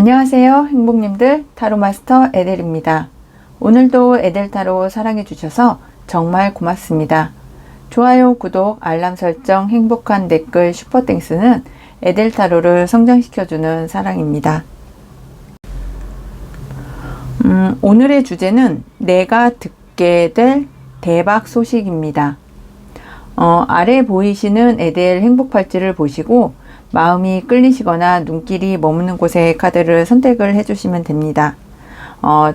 안녕하세요 행복님들, 타로마스터 에델입니다. 오늘도 에델타로 사랑해주셔서 정말 고맙습니다. 좋아요, 구독, 알람 설정, 행복한 댓글, 슈퍼땡스는 에델타로를 성장시켜주는 사랑입니다. 오늘의 주제는 내가 듣게 될 대박 소식입니다. 아래 보이시는 에델 행복팔찌를 보시고 마음이 끌리시거나 눈길이 머무는 곳의 카드를 선택을 해주시면 됩니다.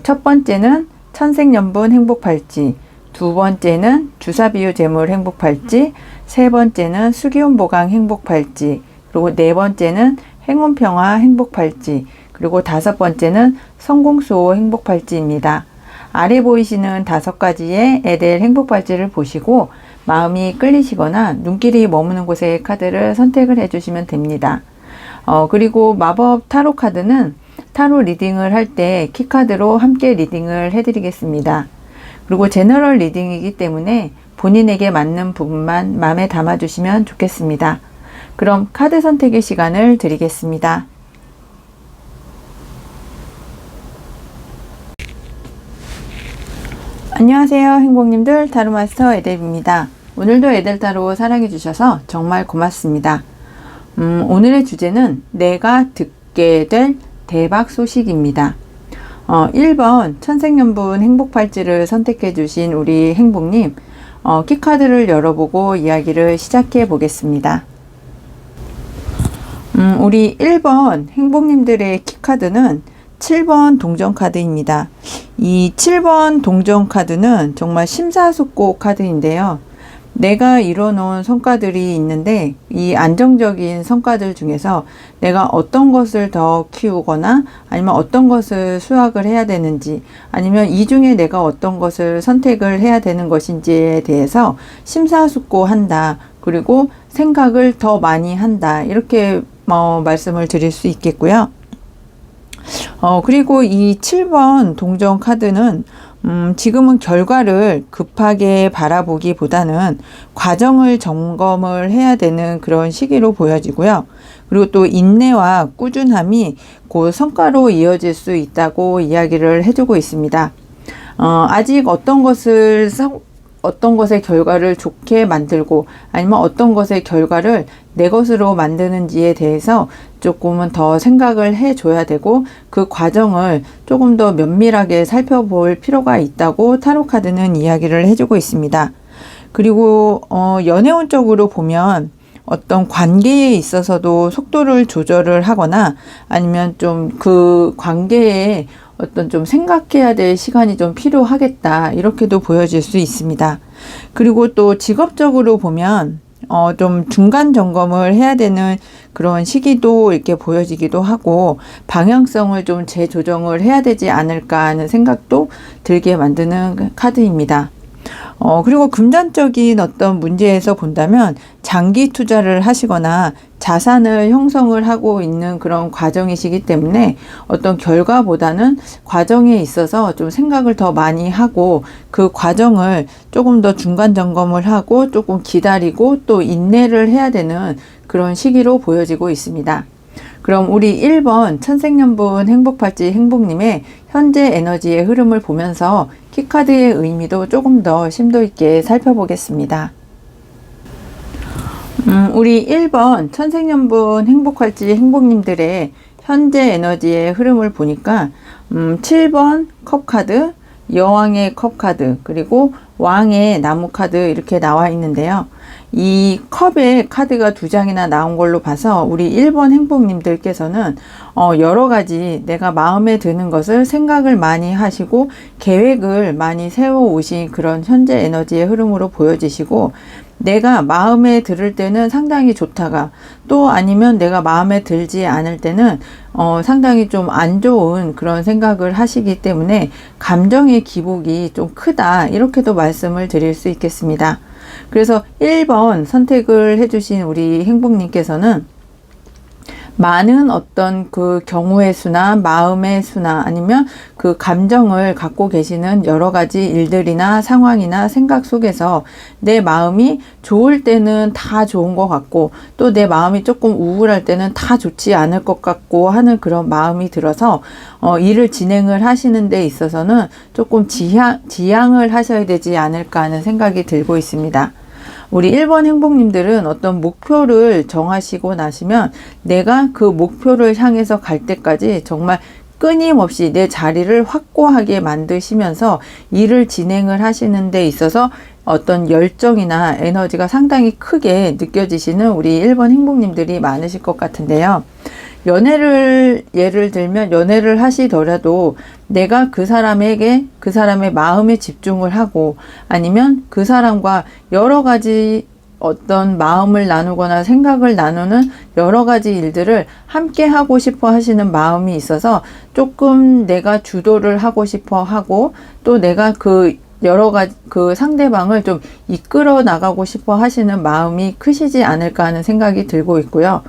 첫 번째는 천생연분 행복팔찌, 두 번째는 주사비유 재물 행복팔찌, 세 번째는 수기운보강 행복팔찌, 그리고 네 번째는 행운평화 행복팔찌, 그리고 다섯 번째는 성공수호 행복팔찌입니다. 아래 보이시는 5가지의 에델 행복팔찌를 보시고 마음이 끌리시거나 눈길이 머무는 곳의 카드를 선택을 해주시면 됩니다. 그리고 마법 타로 카드는 타로 리딩을 할 때 키카드로 함께 리딩을 해드리겠습니다. 그리고 제너럴 리딩이기 때문에 본인에게 맞는 부분만 마음에 담아주시면 좋겠습니다. 그럼 카드 선택의 시간을 드리겠습니다. 안녕하세요 행복님들, 타로마스터 에델입니다. 오늘도 에델타로 사랑해주셔서 정말 고맙습니다. 오늘의 주제는 내가 듣게 될 대박 소식입니다. 1번 천생연분 행복팔찌를 선택해주신 우리 행복님, 키카드를 열어보고 이야기를 시작해 보겠습니다. 우리 1번 행복님들의 키카드는 7번 동전카드입니다. 이 7번 동전카드는 정말 심사숙고 카드인데요. 내가 이뤄놓은 성과들이 있는데 이 안정적인 성과들 중에서 내가 어떤 것을 더 키우거나 아니면 어떤 것을 수확을 해야 되는지, 아니면 이 중에 내가 어떤 것을 선택을 해야 되는 것인지에 대해서 심사숙고한다, 그리고 생각을 더 많이 한다, 이렇게 말씀을 드릴 수 있겠고요. 그리고 이 7번 동전 카드는 지금은 결과를 급하게 바라보기보다는 과정을 점검을 해야 되는 그런 시기로 보여지고요. 그리고 또 인내와 꾸준함이 그 성과로 이어질 수 있다고 이야기를 해주고 있습니다. 아직 어떤 것의 결과를 좋게 만들고 아니면 어떤 것의 결과를 내 것으로 만드는지에 대해서 조금은 더 생각을 해줘야 되고, 그 과정을 조금 더 면밀하게 살펴볼 필요가 있다고 타로카드는 이야기를 해주고 있습니다. 그리고 연애운적으로 보면 어떤 관계에 있어서도 속도를 조절을 하거나 아니면 좀 그 관계에 어떤 좀 생각해야 될 시간이 좀 필요하겠다, 이렇게도 보여질 수 있습니다. 그리고 또 직업적으로 보면 좀 중간 점검을 해야 되는 그런 시기도 이렇게 보여지기도 하고, 방향성을 좀 재조정을 해야 되지 않을까 하는 생각도 들게 만드는 카드입니다. 그리고 금전적인 어떤 문제에서 본다면 장기 투자를 하시거나 자산을 형성을 하고 있는 그런 과정이시기 때문에 어떤 결과보다는 과정에 있어서 좀 생각을 더 많이 하고, 그 과정을 조금 더 중간 점검을 하고 조금 기다리고 또 인내를 해야 되는 그런 시기로 보여지고 있습니다. 그럼 우리 1번 천생연분 행복팔찌 행복님의 현재 에너지의 흐름을 보면서 키카드의 의미도 조금 더 심도 있게 살펴보겠습니다. 우리 1번 천생연분 행복팔찌 행복님들의 현재 에너지의 흐름을 보니까 7번 컵카드, 여왕의 컵카드, 그리고 왕의 나무카드 이렇게 나와 있는데요. 이 컵에 카드가 2장이나 나온 걸로 봐서 우리 1번 행복님들께서는 여러 가지 내가 마음에 드는 것을 생각을 많이 하시고 계획을 많이 세워 오신 그런 현재 에너지의 흐름으로 보여지시고, 내가 마음에 들을 때는 상당히 좋다가, 또 아니면 내가 마음에 들지 않을 때는 상당히 좀 안 좋은 그런 생각을 하시기 때문에 감정의 기복이 좀 크다, 이렇게도 말씀을 드릴 수 있겠습니다. 그래서 1번 선택을 해주신 우리 행복님께서는 많은 어떤 그 경우의 수나 마음의 수나 아니면 그 감정을 갖고 계시는 여러 가지 일들이나 상황이나 생각 속에서 내 마음이 좋을 때는 다 좋은 것 같고 또 내 마음이 조금 우울할 때는 다 좋지 않을 것 같고 하는 그런 마음이 들어서 일을 진행을 하시는 데 있어서는 조금 지양을 하셔야 되지 않을까 하는 생각이 들고 있습니다. 우리 1번 행복님들은 어떤 목표를 정하시고 나시면 내가 그 목표를 향해서 갈 때까지 정말 끊임없이 내 자리를 확고하게 만드시면서 일을 진행을 하시는 데 있어서 어떤 열정이나 에너지가 상당히 크게 느껴지시는 우리 1번 행복님들이 많으실 것 같은데요. 예를 들면 연애를 하시더라도 내가 그 사람에게 그 사람의 마음에 집중을 하고 아니면 그 사람과 여러 가지 어떤 마음을 나누거나 생각을 나누는 여러 가지 일들을 함께 하고 싶어 하시는 마음이 있어서 조금 내가 주도를 하고 싶어 하고 또 내가 그 여러 가지 그 상대방을 좀 이끌어 나가고 싶어 하시는 마음이 크시지 않을까 하는 생각이 들고 있고요.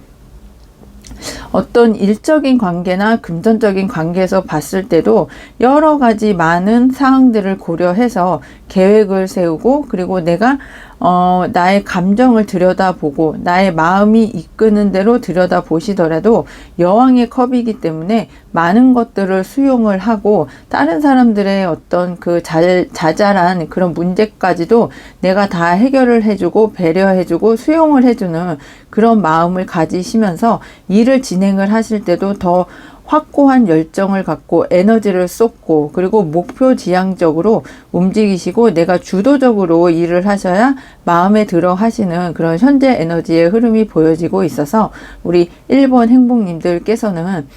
어떤 일적인 관계나 금전적인 관계에서 봤을 때도 여러 가지 많은 사항들을 고려해서 계획을 세우고 그리고 내가 나의 감정을 들여다보고 나의 마음이 이끄는 대로 들여다보시더라도 여왕의 컵이기 때문에 많은 것들을 수용을 하고 다른 사람들의 어떤 그 자잘한 그런 문제까지도 내가 다 해결을 해주고 배려해주고 수용을 해주는 그런 마음을 가지시면서 일을 진행을 하실 때도 더 확고한 열정을 갖고 에너지를 쏟고 그리고 목표 지향적으로 움직이시고 내가 주도적으로 일을 하셔야 마음에 들어 하시는 그런 현재 에너지의 흐름이 보여지고 있어서 우리 1번 행복님들께서는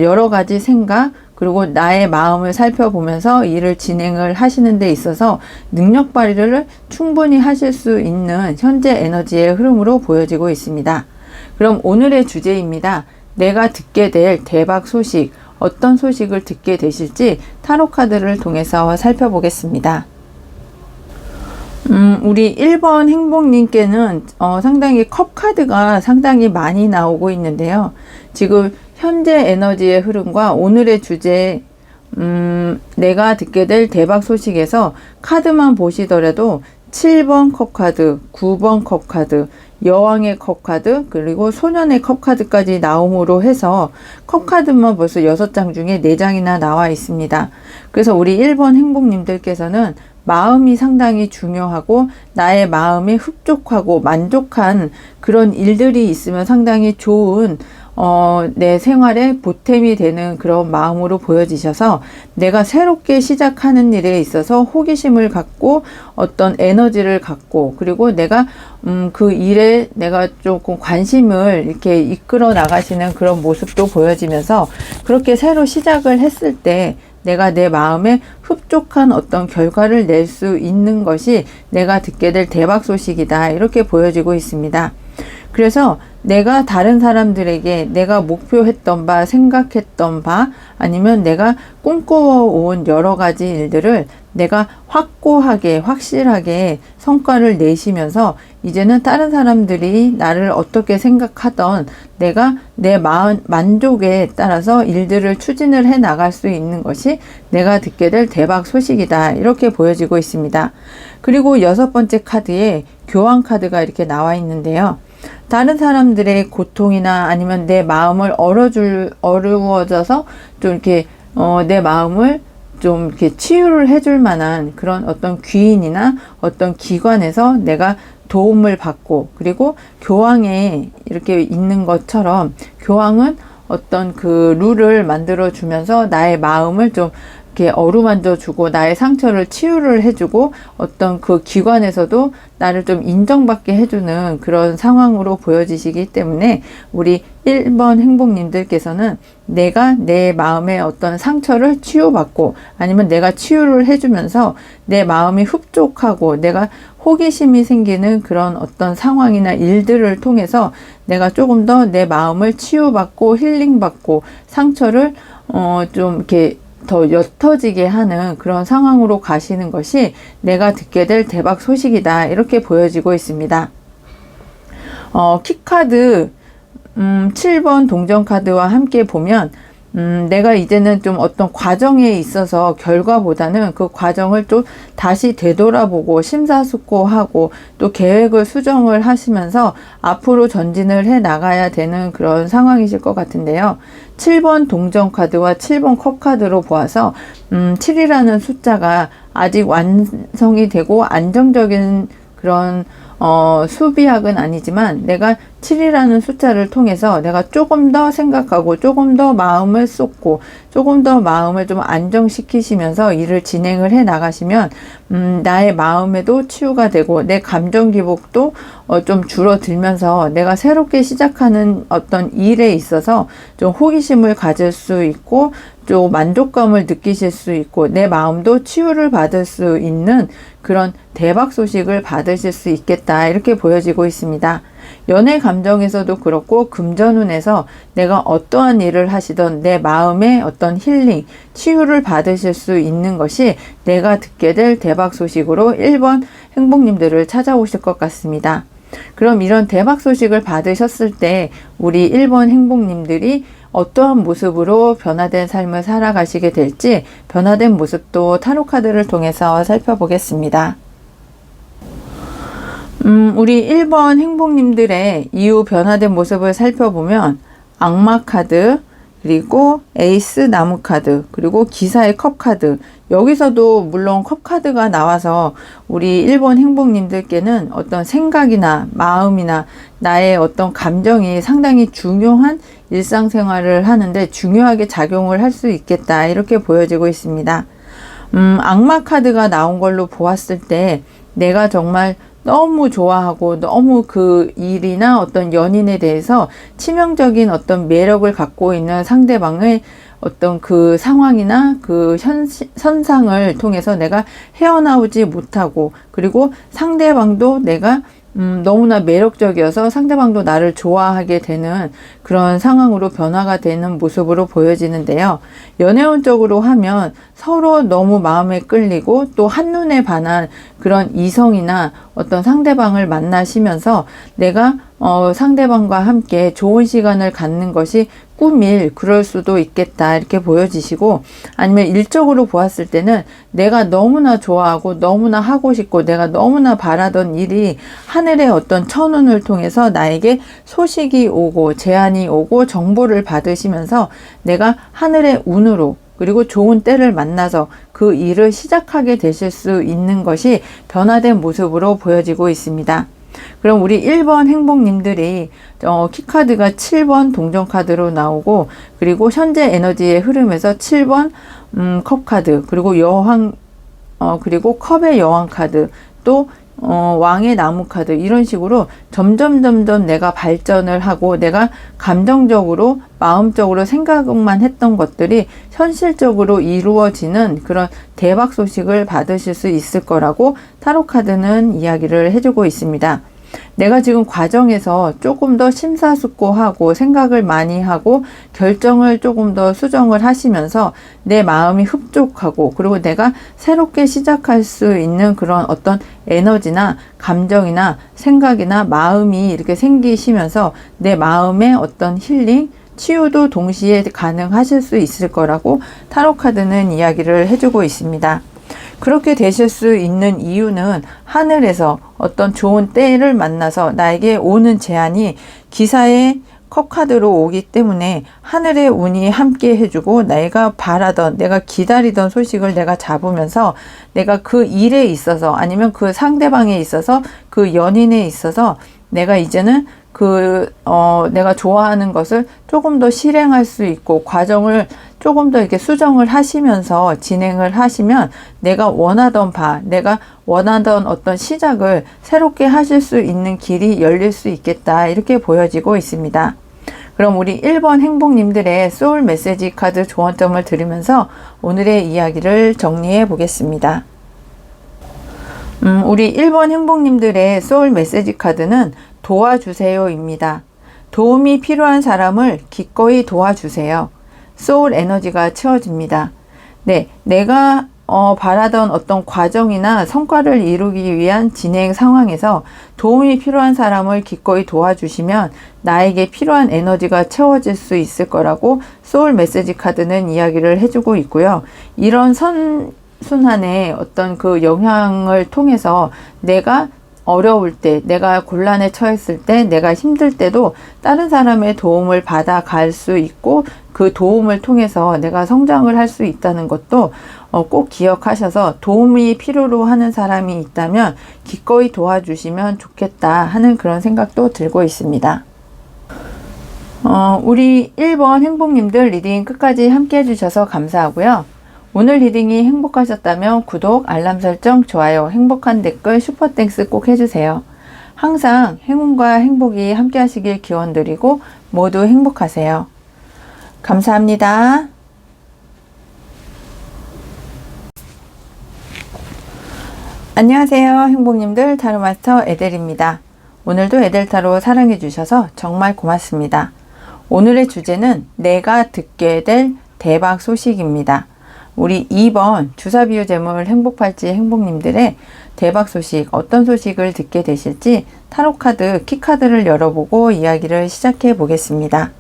여러 가지 생각 그리고 나의 마음을 살펴보면서 일을 진행을 하시는 데 있어서 능력 발휘를 충분히 하실 수 있는 현재 에너지의 흐름으로 보여지고 있습니다. 그럼 오늘의 주제입니다. 내가 듣게 될 대박 소식, 어떤 소식을 듣게 되실지 타로 카드를 통해서 살펴보겠습니다. 우리 1번 행복님께는 상당히 컵 카드가 상당히 많이 나오고 있는데요. 지금 현재 에너지의 흐름과 오늘의 주제 내가 듣게 될 대박 소식에서 카드만 보시더라도 7번 컵 카드, 9번 컵 카드, 여왕의 컵 카드, 그리고 소년의 컵 카드까지 나옴으로 해서 컵 카드만 벌써 6장 중에 4장이나 나와 있습니다. 그래서 우리 1번 행복님들께서는 마음이 상당히 중요하고 나의 마음이 흡족하고 만족한 그런 일들이 있으면 상당히 좋은 내 생활에 보탬이 되는 그런 마음으로 보여지셔서 내가 새롭게 시작하는 일에 있어서 호기심을 갖고 어떤 에너지를 갖고 그리고 내가 그 일에 내가 조금 관심을 이렇게 이끌어 나가시는 그런 모습도 보여지면서 그렇게 새로 시작을 했을 때 내가 내 마음에 흡족한 어떤 결과를 낼 수 있는 것이 내가 듣게 될 대박 소식이다 이렇게 보여지고 있습니다. 그래서 내가 다른 사람들에게 내가 목표했던 바, 생각했던 바, 아니면 내가 꿈꿔온 여러 가지 일들을 내가 확고하게, 확실하게 성과를 내시면서 이제는 다른 사람들이 나를 어떻게 생각하던 내가 내 마음 만족에 따라서 일들을 추진을 해 나갈 수 있는 것이 내가 듣게 될 대박 소식이다. 이렇게 보여지고 있습니다. 그리고 6번째 카드에 교환 카드가 이렇게 나와 있는데요. 다른 사람들의 고통이나 아니면 내 마음을 어려워져서 좀 이렇게 내 마음을 좀 이렇게 치유를 해줄 만한 그런 어떤 귀인이나 어떤 기관에서 내가 도움을 받고 그리고 교황에 이렇게 있는 것처럼 교황은 어떤 그 룰을 만들어 주면서 나의 마음을 좀 이렇게 어루만져 주고 나의 상처를 치유를 해주고 어떤 그 기관에서도 나를 좀 인정받게 해주는 그런 상황으로 보여지시기 때문에 우리 1번 행복님들께서는 내가 내 마음의 어떤 상처를 치유받고 아니면 내가 치유를 해주면서 내 마음이 흡족하고 내가 호기심이 생기는 그런 어떤 상황이나 일들을 통해서 내가 조금 더 내 마음을 치유받고 힐링받고 상처를 좀 이렇게 더 옅어지게 하는 그런 상황으로 가시는 것이 내가 듣게 될 대박 소식이다. 이렇게 보여지고 있습니다. 키카드 7번 동전 카드와 함께 보면 내가 이제는 좀 어떤 과정에 있어서 결과보다는 그 과정을 또 다시 되돌아보고 심사숙고하고 또 계획을 수정을 하시면서 앞으로 전진을 해 나가야 되는 그런 상황이실 것 같은데요. 7번 동전 카드와 7번 컵 카드로 보아서 7이라는 숫자가 아직 완성이 되고 안정적인 그런 수비학은 아니지만 내가 7이라는 숫자를 통해서 내가 조금 더 생각하고 조금 더 마음을 쏟고 조금 더 마음을 좀 안정시키시면서 일을 진행을 해 나가시면 나의 마음에도 치유가 되고 내 감정 기복도 좀 줄어들면서 내가 새롭게 시작하는 어떤 일에 있어서 좀 호기심을 가질 수 있고 좀 만족감을 느끼실 수 있고 내 마음도 치유를 받을 수 있는 그런 대박 소식을 받으실 수 있겠다, 이렇게 보여지고 있습니다. 연애 감정에서도 그렇고 금전운에서 내가 어떠한 일을 하시던 내 마음의 어떤 힐링, 치유를 받으실 수 있는 것이 내가 듣게 될 대박 소식으로 1번 행복님들을 찾아오실 것 같습니다. 그럼 이런 대박 소식을 받으셨을 때 우리 1번 행복님들이 어떠한 모습으로 변화된 삶을 살아가시게 될지 변화된 모습도 타로 카드를 통해서 살펴보겠습니다. 우리 1번 행복님들의 이후 변화된 모습을 살펴보면 악마 카드, 그리고 에이스 나무 카드, 그리고 기사의 컵 카드, 여기서도 물론 컵 카드가 나와서 우리 1번 행복님들께는 어떤 생각이나 마음이나 나의 어떤 감정이 상당히 중요한 일상생활을 하는데 중요하게 작용을 할 수 있겠다, 이렇게 보여지고 있습니다. 악마 카드가 나온 걸로 보았을 때 내가 정말 너무 좋아하고 너무 그 일이나 어떤 연인에 대해서 치명적인 어떤 매력을 갖고 있는 상대방의 어떤 그 상황이나 그 현상을 통해서 내가 헤어나오지 못하고, 그리고 상대방도 내가 너무나 매력적이어서 상대방도 나를 좋아하게 되는 그런 상황으로 변화가 되는 모습으로 보여지는데요. 연애운적으로 하면 서로 너무 마음에 끌리고 또 한눈에 반한 그런 이성이나 어떤 상대방을 만나시면서 내가 상대방과 함께 좋은 시간을 갖는 것이 꿈일 그럴 수도 있겠다, 이렇게 보여지시고, 아니면 일적으로 보았을 때는 내가 너무나 좋아하고 너무나 하고 싶고 내가 너무나 바라던 일이 하늘의 어떤 천운을 통해서 나에게 소식이 오고 제안이 오고 정보를 받으시면서 내가 하늘의 운으로 그리고 좋은 때를 만나서 그 일을 시작하게 되실 수 있는 것이 변화된 모습으로 보여지고 있습니다. 그럼 우리 1번 행복님들이 키카드가 7번 동전카드로 나오고, 그리고 현재 에너지의 흐름에서 7번 컵카드, 그리고 그리고 컵의 여왕 카드, 또 왕의 나무 카드, 이런 식으로 점점 내가 발전을 하고 내가 감정적으로 마음적으로 생각만 했던 것들이 현실적으로 이루어지는 그런 대박 소식을 받으실 수 있을 거라고 타로 카드는 이야기를 해주고 있습니다. 내가 지금 과정에서 조금 더 심사숙고하고 생각을 많이 하고 결정을 조금 더 수정을 하시면서 내 마음이 흡족하고, 그리고 내가 새롭게 시작할 수 있는 그런 어떤 에너지나 감정이나 생각이나 마음이 이렇게 생기시면서 내 마음의 어떤 힐링, 치유도 동시에 가능하실 수 있을 거라고 타로 카드는 이야기를 해주고 있습니다. 그렇게 되실 수 있는 이유는 하늘에서 어떤 좋은 때를 만나서 나에게 오는 제안이 기사의 컵 카드로 오기 때문에 하늘의 운이 함께 해주고 내가 바라던, 내가 기다리던 소식을 내가 잡으면서 내가 그 일에 있어서 아니면 그 상대방에 있어서 그 연인에 있어서 내가 이제는 내가 좋아하는 것을 조금 더 실행할 수 있고 과정을 조금 더 이렇게 수정을 하시면서 진행을 하시면 내가 원하던 어떤 시작을 새롭게 하실 수 있는 길이 열릴 수 있겠다, 이렇게 보여지고 있습니다. 그럼 우리 1번 행복님들의 소울 메시지 카드 조언점을 드리면서 오늘의 이야기를 정리해 보겠습니다. 우리 1번 행복님들의 소울 메시지 카드는 도와주세요입니다. 도움이 필요한 사람을 기꺼이 도와주세요. 소울 에너지가 채워집니다. 네, 내가 바라던 어떤 과정이나 성과를 이루기 위한 진행 상황에서 도움이 필요한 사람을 기꺼이 도와주시면 나에게 필요한 에너지가 채워질 수 있을 거라고 소울 메시지 카드는 이야기를 해주고 있고요. 이런 선순환의 어떤 그 영향을 통해서 내가 어려울 때, 내가 곤란에 처했을 때, 내가 힘들 때도 다른 사람의 도움을 받아갈 수 있고 그 도움을 통해서 내가 성장을 할 수 있다는 것도 꼭 기억하셔서 도움이 필요로 하는 사람이 있다면 기꺼이 도와주시면 좋겠다 하는 그런 생각도 들고 있습니다. 우리 1번 행복님들 리딩 끝까지 함께 해주셔서 감사하고요. 오늘 리딩이 행복하셨다면 구독, 알람 설정, 좋아요, 행복한 댓글, 슈퍼땡스 꼭 해주세요. 항상 행운과 행복이 함께 하시길 기원드리고 모두 행복하세요. 감사합니다. 안녕하세요. 행복님들 타로마스터 에델입니다. 오늘도 에델타로 사랑해주셔서 정말 고맙습니다. 오늘의 주제는 내가 듣게 될 대박 소식입니다. 우리 2번 주사비유 재물 행복팔찌 행복님들의 대박 소식, 어떤 소식을 듣게 되실지 타로카드, 키카드를 열어보고 이야기를 시작해 보겠습니다.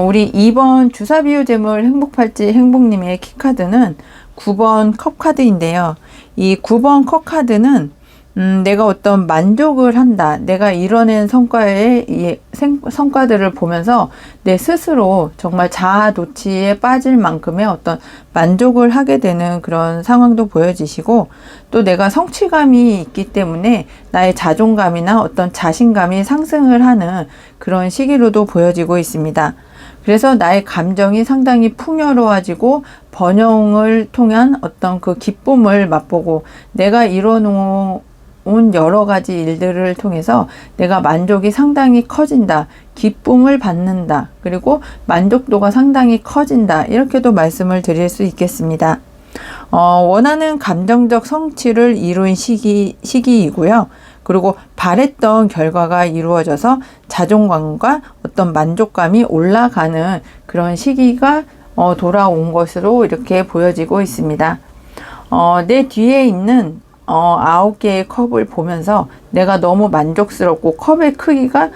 우리 2번 주사비유 재물 행복팔찌 행복님의 키카드는 9번 컵카드인데요. 이 9번 컵카드는 내가 어떤 만족을 한다. 내가 이뤄낸 성과들을 보면서 내 스스로 정말 자아도취에 빠질 만큼의 어떤 만족을 하게 되는 그런 상황도 보여지시고, 또 내가 성취감이 있기 때문에 나의 자존감이나 어떤 자신감이 상승을 하는 그런 시기로도 보여지고 있습니다. 그래서 나의 감정이 상당히 풍요로워지고 번영을 통한 어떤 그 기쁨을 맛보고 내가 이뤄놓은 여러 가지 일들을 통해서 내가 만족이 상당히 커진다, 기쁨을 받는다, 그리고 만족도가 상당히 커진다, 이렇게도 말씀을 드릴 수 있겠습니다. 원하는 감정적 성취를 이룬 시기이고요. 그리고 바랬던 결과가 이루어져서 자존감과 어떤 만족감이 올라가는 그런 시기가 돌아온 것으로 이렇게 보여지고 있습니다. 내 뒤에 있는 9개의 컵을 보면서 내가 너무 만족스럽고, 컵의 크기가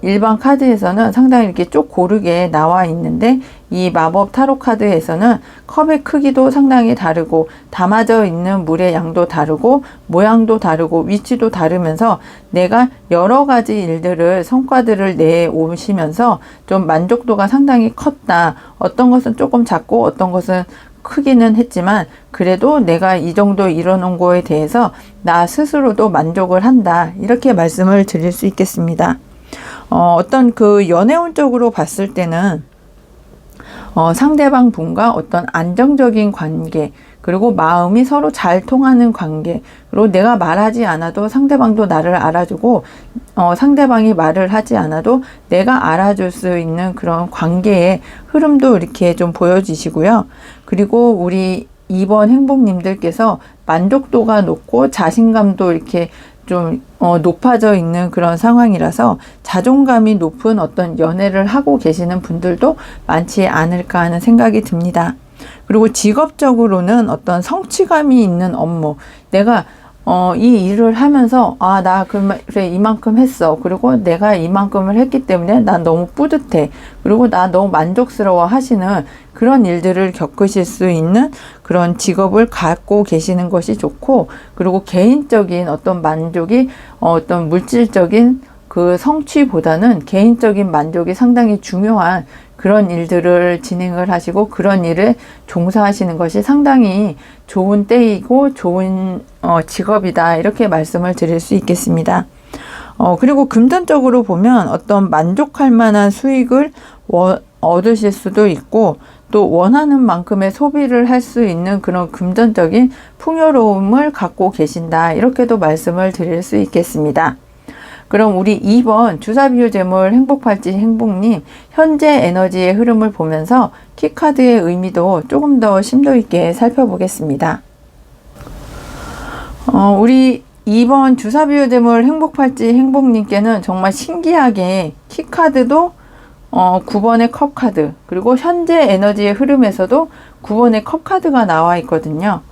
일반 카드에서는 상당히 이렇게 쭉 고르게 나와 있는데, 이 마법 타로 카드에서는 컵의 크기도 상당히 다르고 담아져 있는 물의 양도 다르고 모양도 다르고 위치도 다르면서 내가 여러 가지 일들을, 성과들을 내오시면서 좀 만족도가 상당히 컸다. 어떤 것은 조금 작고 어떤 것은 크기는 했지만 그래도 내가 이 정도 이뤄놓은 거에 대해서 나 스스로도 만족을 한다, 이렇게 말씀을 드릴 수 있겠습니다. 어떤 그 연애운적으로 봤을 때는 상대방 분과 어떤 안정적인 관계, 그리고 마음이 서로 잘 통하는 관계, 그리고 내가 말하지 않아도 상대방도 나를 알아주고 상대방이 말을 하지 않아도 내가 알아줄 수 있는 그런 관계의 흐름도 이렇게 좀 보여지시고요. 그리고 우리 2번 행복님들께서 만족도가 높고 자신감도 이렇게 좀 높아져 있는 그런 상황이라서 자존감이 높은 어떤 연애를 하고 계시는 분들도 많지 않을까 하는 생각이 듭니다. 그리고 직업적으로는 어떤 성취감이 있는 업무, 내가 이 일을 하면서 나 그래 이만큼 했어, 그리고 내가 이만큼을 했기 때문에 난 너무 뿌듯해, 그리고 나 너무 만족스러워 하시는 그런 일들을 겪으실 수 있는 그런 직업을 갖고 계시는 것이 좋고, 그리고 개인적인 어떤 만족이 어떤 물질적인 그 성취보다는 개인적인 만족이 상당히 중요한 그런 일들을 진행을 하시고 그런 일에 종사하시는 것이 상당히 좋은 때이고 좋은 직업이다, 이렇게 말씀을 드릴 수 있겠습니다. 그리고 금전적으로 보면 어떤 만족할 만한 수익을 얻으실 수도 있고, 또 원하는 만큼의 소비를 할 수 있는 그런 금전적인 풍요로움을 갖고 계신다, 이렇게도 말씀을 드릴 수 있겠습니다. 그럼 우리 2번 주사비유 재물 행복팔찌 행복님 현재 에너지의 흐름을 보면서 키카드의 의미도 조금 더 심도 있게 살펴보겠습니다. 우리 2번 주사비유 재물 행복팔찌 행복님께는 정말 신기하게 키카드도 9번의 컵 카드, 그리고 현재 에너지의 흐름에서도 9번의 컵 카드가 나와 있거든요.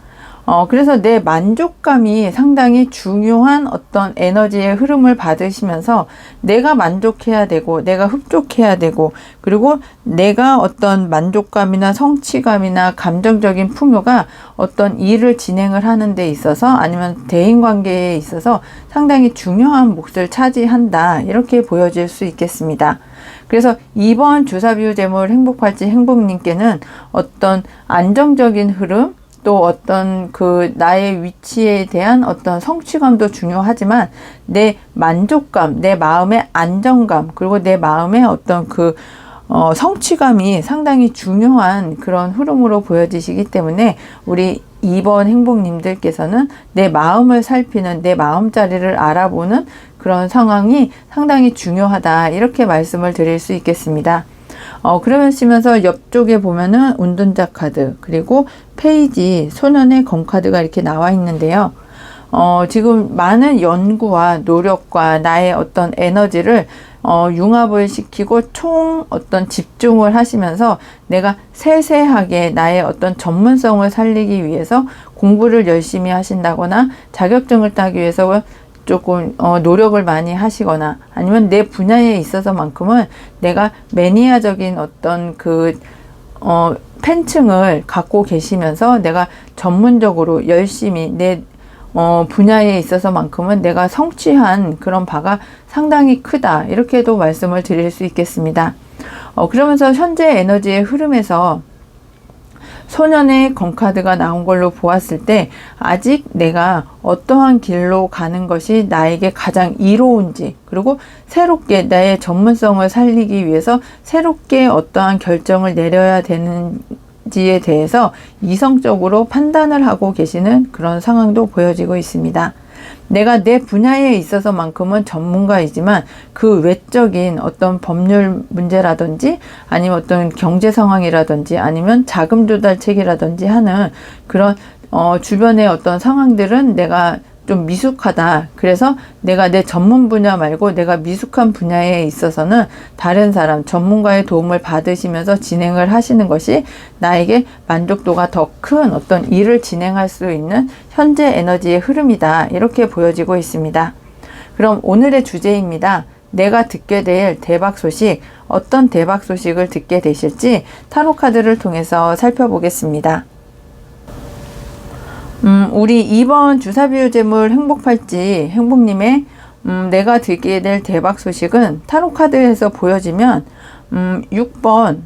그래서 내 만족감이 상당히 중요한 어떤 에너지의 흐름을 받으시면서 내가 만족해야 되고, 내가 흡족해야 되고, 그리고 내가 어떤 만족감이나 성취감이나 감정적인 풍요가 어떤 일을 진행을 하는 데 있어서 아니면 대인관계에 있어서 상당히 중요한 몫을 차지한다. 이렇게 보여질 수 있겠습니다. 그래서 2번 주사비유재물 행복팔찌 행복님께는 어떤 안정적인 흐름, 또 어떤 그 나의 위치에 대한 어떤 성취감도 중요하지만 내 만족감, 내 마음의 안정감, 그리고 내 마음의 어떤 그 성취감이 상당히 중요한 그런 흐름으로 보여지시기 때문에 우리 2번 행복님들께서는 내 마음을 살피는, 내 마음자리를 알아보는 그런 상황이 상당히 중요하다. 이렇게 말씀을 드릴 수 있겠습니다. 그러시면서 옆쪽에 보면은 운둔자 카드, 그리고 페이지, 소년의 검 카드가 이렇게 나와 있는데요. 지금 많은 연구와 노력과 나의 어떤 에너지를 융합을 시키고 총 어떤 집중을 하시면서 내가 세세하게 나의 어떤 전문성을 살리기 위해서 공부를 열심히 하신다거나 자격증을 따기 위해서 조금 노력을 많이 하시거나 아니면 내 분야에 있어서만큼은 내가 매니아적인 어떤 그 팬층을 갖고 계시면서 내가 전문적으로 열심히 내 분야에 있어서만큼은 내가 성취한 그런 바가 상당히 크다. 이렇게도 말씀을 드릴 수 있겠습니다. 그러면서 현재 에너지의 흐름에서 소년의 검카드가 나온 걸로 보았을 때 아직 내가 어떠한 길로 가는 것이 나에게 가장 이로운지, 그리고 새롭게 나의 전문성을 살리기 위해서 새롭게 어떠한 결정을 내려야 되는지에 대해서 이성적으로 판단을 하고 계시는 그런 상황도 보여지고 있습니다. 내가 내 분야에 있어서만큼은 전문가이지만 그 외적인 어떤 법률 문제라든지 아니면 어떤 경제 상황이라든지 아니면 자금 조달책이라든지 하는 그런 주변의 어떤 상황들은 내가 좀 미숙하다. 그래서 내가 내 전문 분야 말고 내가 미숙한 분야에 있어서는 다른 사람, 전문가의 도움을 받으시면서 진행을 하시는 것이 나에게 만족도가 더 큰 어떤 일을 진행할 수 있는 현재 에너지의 흐름이다. 이렇게 보여지고 있습니다. 그럼 오늘의 주제입니다. 내가 듣게 될 대박 소식, 어떤 대박 소식을 듣게 되실지 타로 카드를 통해서 살펴보겠습니다. 우리 2번 주사비유재물 행복팔찌 행복님의 내가 듣게 될 대박 소식은 타로 카드에서 보여지면 6번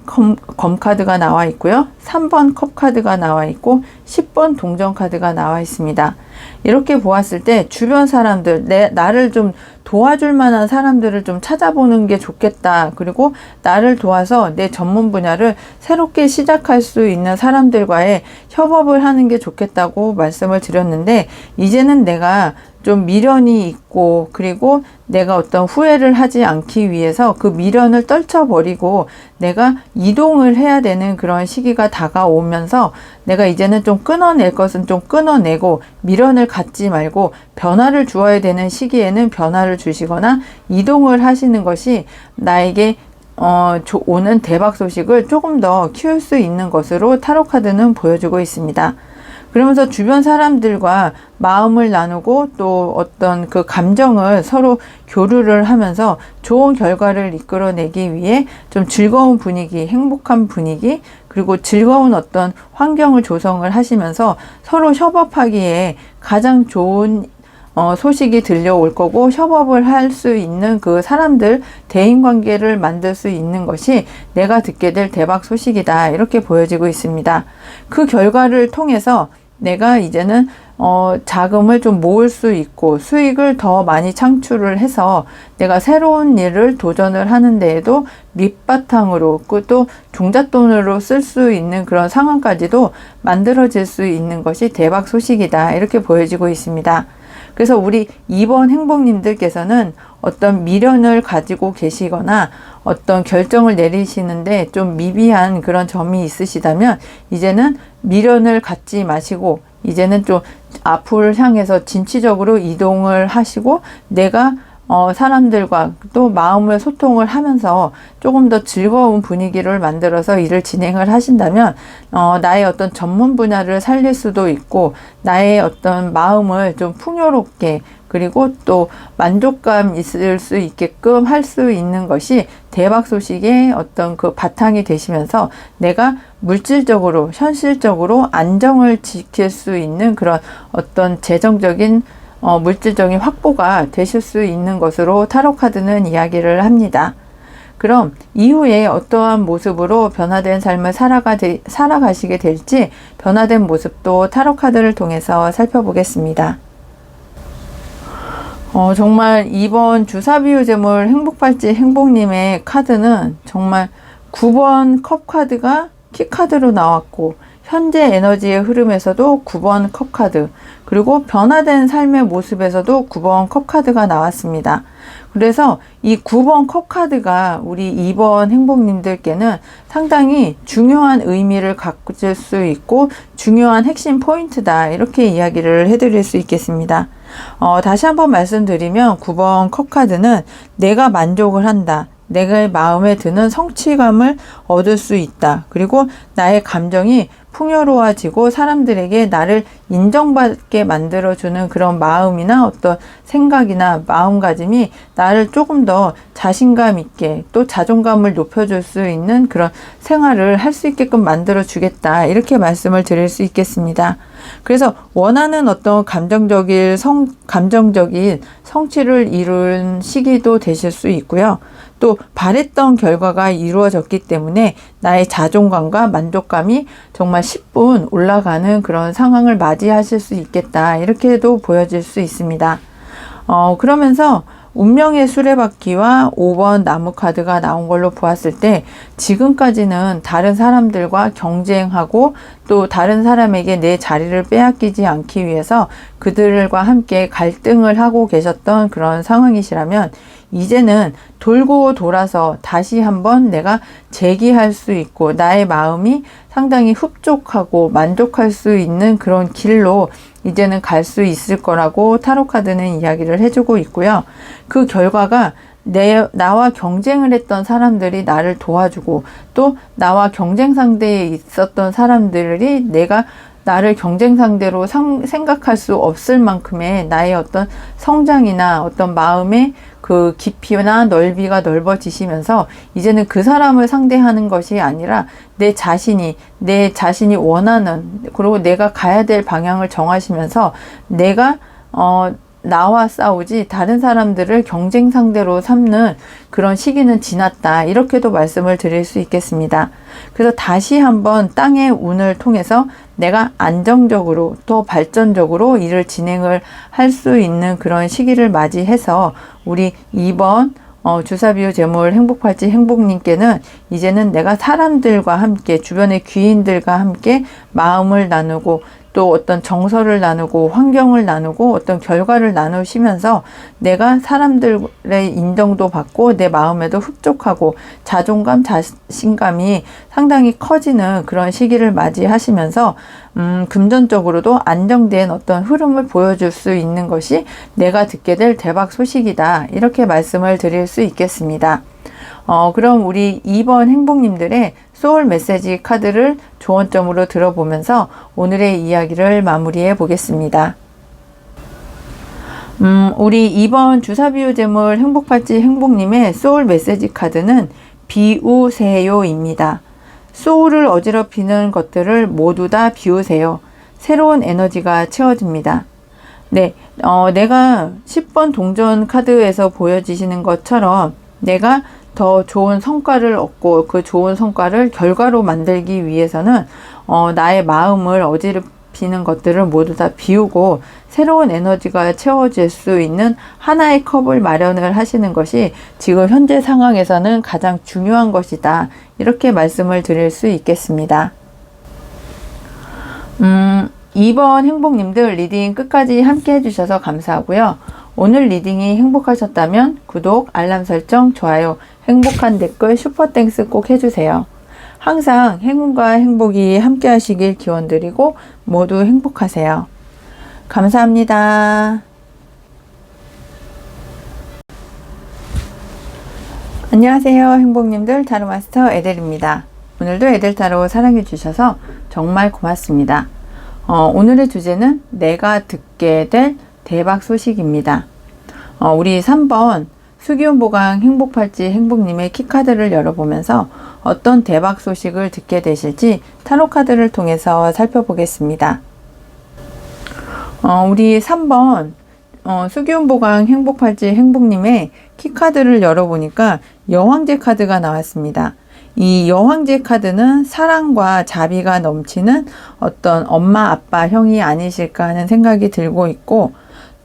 검 카드가 나와 있고요. 3번 컵 카드가 나와 있고 10번 동전 카드가 나와 있습니다. 이렇게 보았을 때 주변 사람들, 나를 좀 도와줄 만한 사람들을 좀 찾아보는 게 좋겠다. 그리고 나를 도와서 내 전문 분야를 새롭게 시작할 수 있는 사람들과의 협업을 하는 게 좋겠다고 말씀을 드렸는데, 이제는 내가 좀 미련이 있고 그리고 내가 어떤 후회를 하지 않기 위해서 그 미련을 떨쳐버리고 내가 이동을 해야 되는 그런 시기가 다가오면서 내가 이제는 좀 끊어낼 것은 좀 끊어내고 미련을 갖지 말고 변화를 주어야 되는 시기에는 변화를 주시거나 이동을 하시는 것이 나에게 오는 대박 소식을 조금 더 키울 수 있는 것으로 타로 카드는 보여주고 있습니다. 그러면서 주변 사람들과 마음을 나누고 또 어떤 그 감정을 서로 교류를 하면서 좋은 결과를 이끌어내기 위해 좀 즐거운 분위기, 행복한 분위기, 그리고 즐거운 어떤 환경을 조성을 하시면서 서로 협업하기에 가장 좋은 소식이 들려올 거고 협업을 할 수 있는 그 사람들, 대인관계를 만들 수 있는 것이 내가 듣게 될 대박 소식이다. 이렇게 보여지고 있습니다. 그 결과를 통해서 내가 이제는 자금을 좀 모을 수 있고 수익을 더 많이 창출을 해서 내가 새로운 일을 도전을 하는 데에도 밑바탕으로 또 종잣돈으로 쓸 수 있는 그런 상황까지도 만들어질 수 있는 것이 대박 소식이다. 이렇게 보여지고 있습니다. 그래서 우리 2번 행복님들께서는 어떤 미련을 가지고 계시거나 어떤 결정을 내리시는데 좀 미비한 그런 점이 있으시다면 이제는 미련을 갖지 마시고 이제는 좀 앞을 향해서 진취적으로 이동을 하시고 내가 사람들과 또 마음을 소통을 하면서 조금 더 즐거운 분위기를 만들어서 일을 진행을 하신다면 나의 어떤 전문 분야를 살릴 수도 있고 나의 어떤 마음을 좀 풍요롭게 그리고 또 만족감 있을 수 있게끔 할 수 있는 것이 대박 소식의 어떤 그 바탕이 되시면서 내가 물질적으로 현실적으로 안정을 지킬 수 있는 그런 어떤 재정적인 물질적인 확보가 되실 수 있는 것으로 타로 카드는 이야기를 합니다. 그럼 이후에 어떠한 모습으로 변화된 삶을 살아가시게 될지 변화된 모습도 타로 카드를 통해서 살펴보겠습니다. 정말 이번 주사비유재물 행복발지 행복님의 카드는 정말 9번 컵 카드가 키 카드로 나왔고 현재 에너지의 흐름에서도 9번 컵 카드 그리고 변화된 삶의 모습에서도 9번 컵 카드가 나왔습니다. 그래서 이 9번 컵 카드가 우리 2번 행복님들께는 상당히 중요한 의미를 가질 수 있고 중요한 핵심 포인트다 이렇게 이야기를 해드릴 수 있겠습니다. 다시 한번 말씀드리면 9번 컵 카드는 내가 만족을 한다. 내가 마음에 드는 성취감을 얻을 수 있다. 그리고 나의 감정이 풍요로워지고 사람들에게 나를 인정받게 만들어주는 그런 마음이나 어떤 생각이나 마음가짐이 나를 조금 더 자신감 있게 또 자존감을 높여줄 수 있는 그런 생활을 할 수 있게끔 만들어주겠다. 이렇게 말씀을 드릴 수 있겠습니다. 그래서 원하는 어떤 감정적인 성취를 이룬 시기도 되실 수 있고요. 또 바랬던 결과가 이루어졌기 때문에 나의 자존감과 만족감이 정말 10분 올라가는 그런 상황을 맞이하실 수 있겠다. 이렇게도 보여질 수 있습니다. 그러면서 운명의 수레바퀴와 5번 나무 카드가 나온 걸로 보았을 때 지금까지는 다른 사람들과 경쟁하고 또 다른 사람에게 내 자리를 빼앗기지 않기 위해서 그들과 함께 갈등을 하고 계셨던 그런 상황이시라면 이제는 돌고 돌아서 다시 한번 내가 재기할 수 있고 나의 마음이 상당히 흡족하고 만족할 수 있는 그런 길로 이제는 갈 수 있을 거라고 타로 카드는 이야기를 해주고 있고요. 그 결과가 나와 경쟁을 했던 사람들이 나를 도와주고 또 나와 경쟁 상대에 있었던 사람들이 나를 경쟁 상대로 생각할 수 없을 만큼의 나의 어떤 성장이나 어떤 마음의 그 깊이나 넓이가 넓어지시면서 이제는 그 사람을 상대하는 것이 아니라 내 자신이 원하는 그리고 내가 가야 될 방향을 정하시면서 내가 나와 싸우지 다른 사람들을 경쟁 상대로 삼는 그런 시기는 지났다. 이렇게도 말씀을 드릴 수 있겠습니다. 그래서 다시 한번 땅의 운을 통해서 내가 안정적으로 더 발전적으로 일을 진행을 할 수 있는 그런 시기를 맞이해서 우리 2번 주사비유 재물 행복팔찌 행복님께는 이제는 내가 사람들과 함께 주변의 귀인들과 함께 마음을 나누고 또 어떤 정서를 나누고 환경을 나누고 어떤 결과를 나누시면서 내가 사람들의 인정도 받고 내 마음에도 흡족하고 자존감, 자신감이 상당히 커지는 그런 시기를 맞이하시면서 금전적으로도 안정된 어떤 흐름을 보여줄 수 있는 것이 내가 듣게 될 대박 소식이다. 이렇게 말씀을 드릴 수 있겠습니다. 그럼 우리 2번 행복님들의 소울 메시지 카드를 조언점으로 들어보면서 오늘의 이야기를 마무리해 보겠습니다. 우리 2번 주사비유 재물 행복팔찌 행복님의 소울 메시지 카드는 비우세요입니다. 소울을 어지럽히는 것들을 모두 다 비우세요. 새로운 에너지가 채워집니다. 네, 내가 10번 동전 카드에서 보여지시는 것처럼 내가 더 좋은 성과를 얻고 그 좋은 성과를 결과로 만들기 위해서는 나의 마음을 어지럽히는 것들을 모두 다 비우고 새로운 에너지가 채워질 수 있는 하나의 컵을 마련을 하시는 것이 지금 현재 상황에서는 가장 중요한 것이다. 이렇게 말씀을 드릴 수 있겠습니다. 2번 행복님들 리딩 끝까지 함께 해주셔서 감사하고요. 오늘 리딩이 행복하셨다면 구독, 알람 설정, 좋아요, 행복한 댓글, 슈퍼땡스 꼭 해주세요. 항상 행운과 행복이 함께 하시길 기원드리고 모두 행복하세요. 감사합니다. 안녕하세요, 행복님들. 타로마스터 에델입니다. 오늘도 에델타로 사랑해 주셔서 정말 고맙습니다. 오늘의 주제는 내가 듣게 될 대박 소식입니다. 우리 3번 수기운보강 행복팔찌 행복님의 키카드를 열어보면서 어떤 대박 소식을 듣게 되실지 타로카드를 통해서 살펴보겠습니다. 우리 3번 수기운보강 행복팔찌 행복님의 키카드를 열어보니까 여왕제 카드가 나왔습니다. 이 여왕제 카드는 사랑과 자비가 넘치는 어떤 엄마, 아빠, 형이 아니실까 하는 생각이 들고 있고,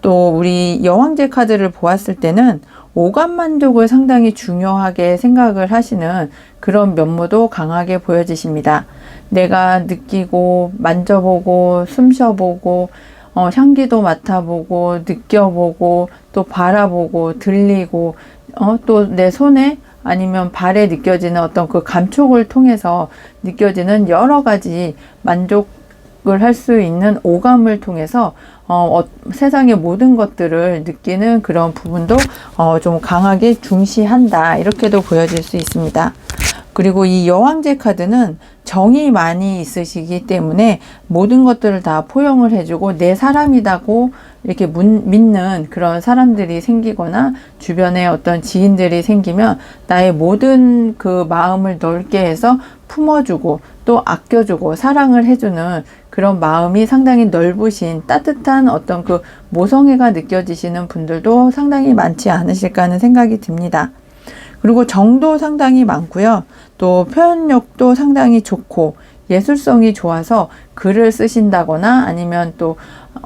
또 우리 여왕제 카드를 보았을 때는 오감 만족을 상당히 중요하게 생각을 하시는 그런 면모도 강하게 보여지십니다. 내가 느끼고 만져보고 숨 쉬어보고 향기도 맡아보고 느껴보고 또 바라보고 들리고 또 내 손에 아니면 발에 느껴지는 어떤 그 감촉을 통해서 느껴지는 여러 가지 만족을 할 수 있는 오감을 통해서 세상의 모든 것들을 느끼는 그런 부분도 좀 강하게 중시한다, 이렇게도 보여질 수 있습니다. 그리고 이 여왕제 카드는 정이 많이 있으시기 때문에 모든 것들을 다 포용을 해주고 내 사람이라고 이렇게 믿는 그런 사람들이 생기거나 주변에 어떤 지인들이 생기면 나의 모든 그 마음을 넓게 해서 품어주고 또 아껴주고 사랑을 해주는 그런 마음이 상당히 넓으신 따뜻한 어떤 그 모성애가 느껴지시는 분들도 상당히 많지 않으실까 하는 생각이 듭니다. 그리고 정도 상당히 많고요. 또 표현력도 상당히 좋고 예술성이 좋아서 글을 쓰신다거나 아니면 또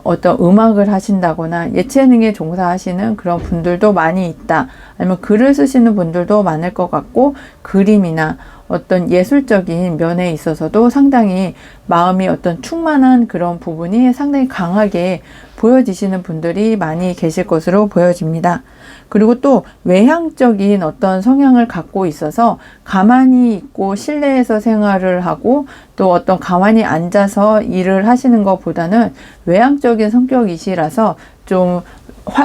어떤 음악을 하신다거나 예체능에 종사하시는 그런 분들도 많이 있다. 아니면 글을 쓰시는 분들도 많을 것 같고, 그림이나 어떤 예술적인 면에 있어서도 상당히 마음이 어떤 충만한 그런 부분이 상당히 강하게 보여지시는 분들이 많이 계실 것으로 보여집니다. 그리고 또 외향적인 어떤 성향을 갖고 있어서 가만히 있고 실내에서 생활을 하고 또 어떤 가만히 앉아서 일을 하시는 것보다는 외향적인 성격이시라서 좀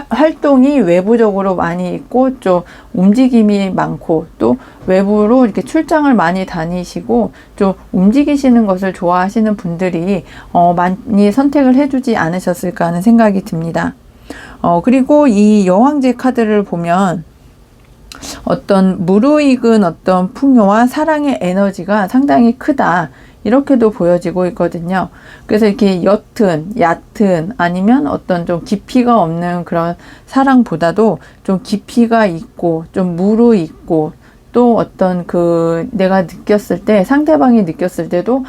활동이 외부적으로 많이 있고 좀 움직임이 많고 또 외부로 이렇게 출장을 많이 다니시고 좀 움직이시는 것을 좋아하시는 분들이 많이 선택을 해주지 않으셨을까 하는 생각이 듭니다. 그리고 이 여왕제 카드를 보면 어떤 무르익은 어떤 풍요와 사랑의 에너지가 상당히 크다, 이렇게도 보여지고 있거든요. 그래서 이렇게 얕은 아니면 어떤 좀 깊이가 없는 그런 사랑보다도 좀 깊이가 있고 좀 무르익고 또 어떤 그 내가 느꼈을 때 상대방이 느꼈을 때도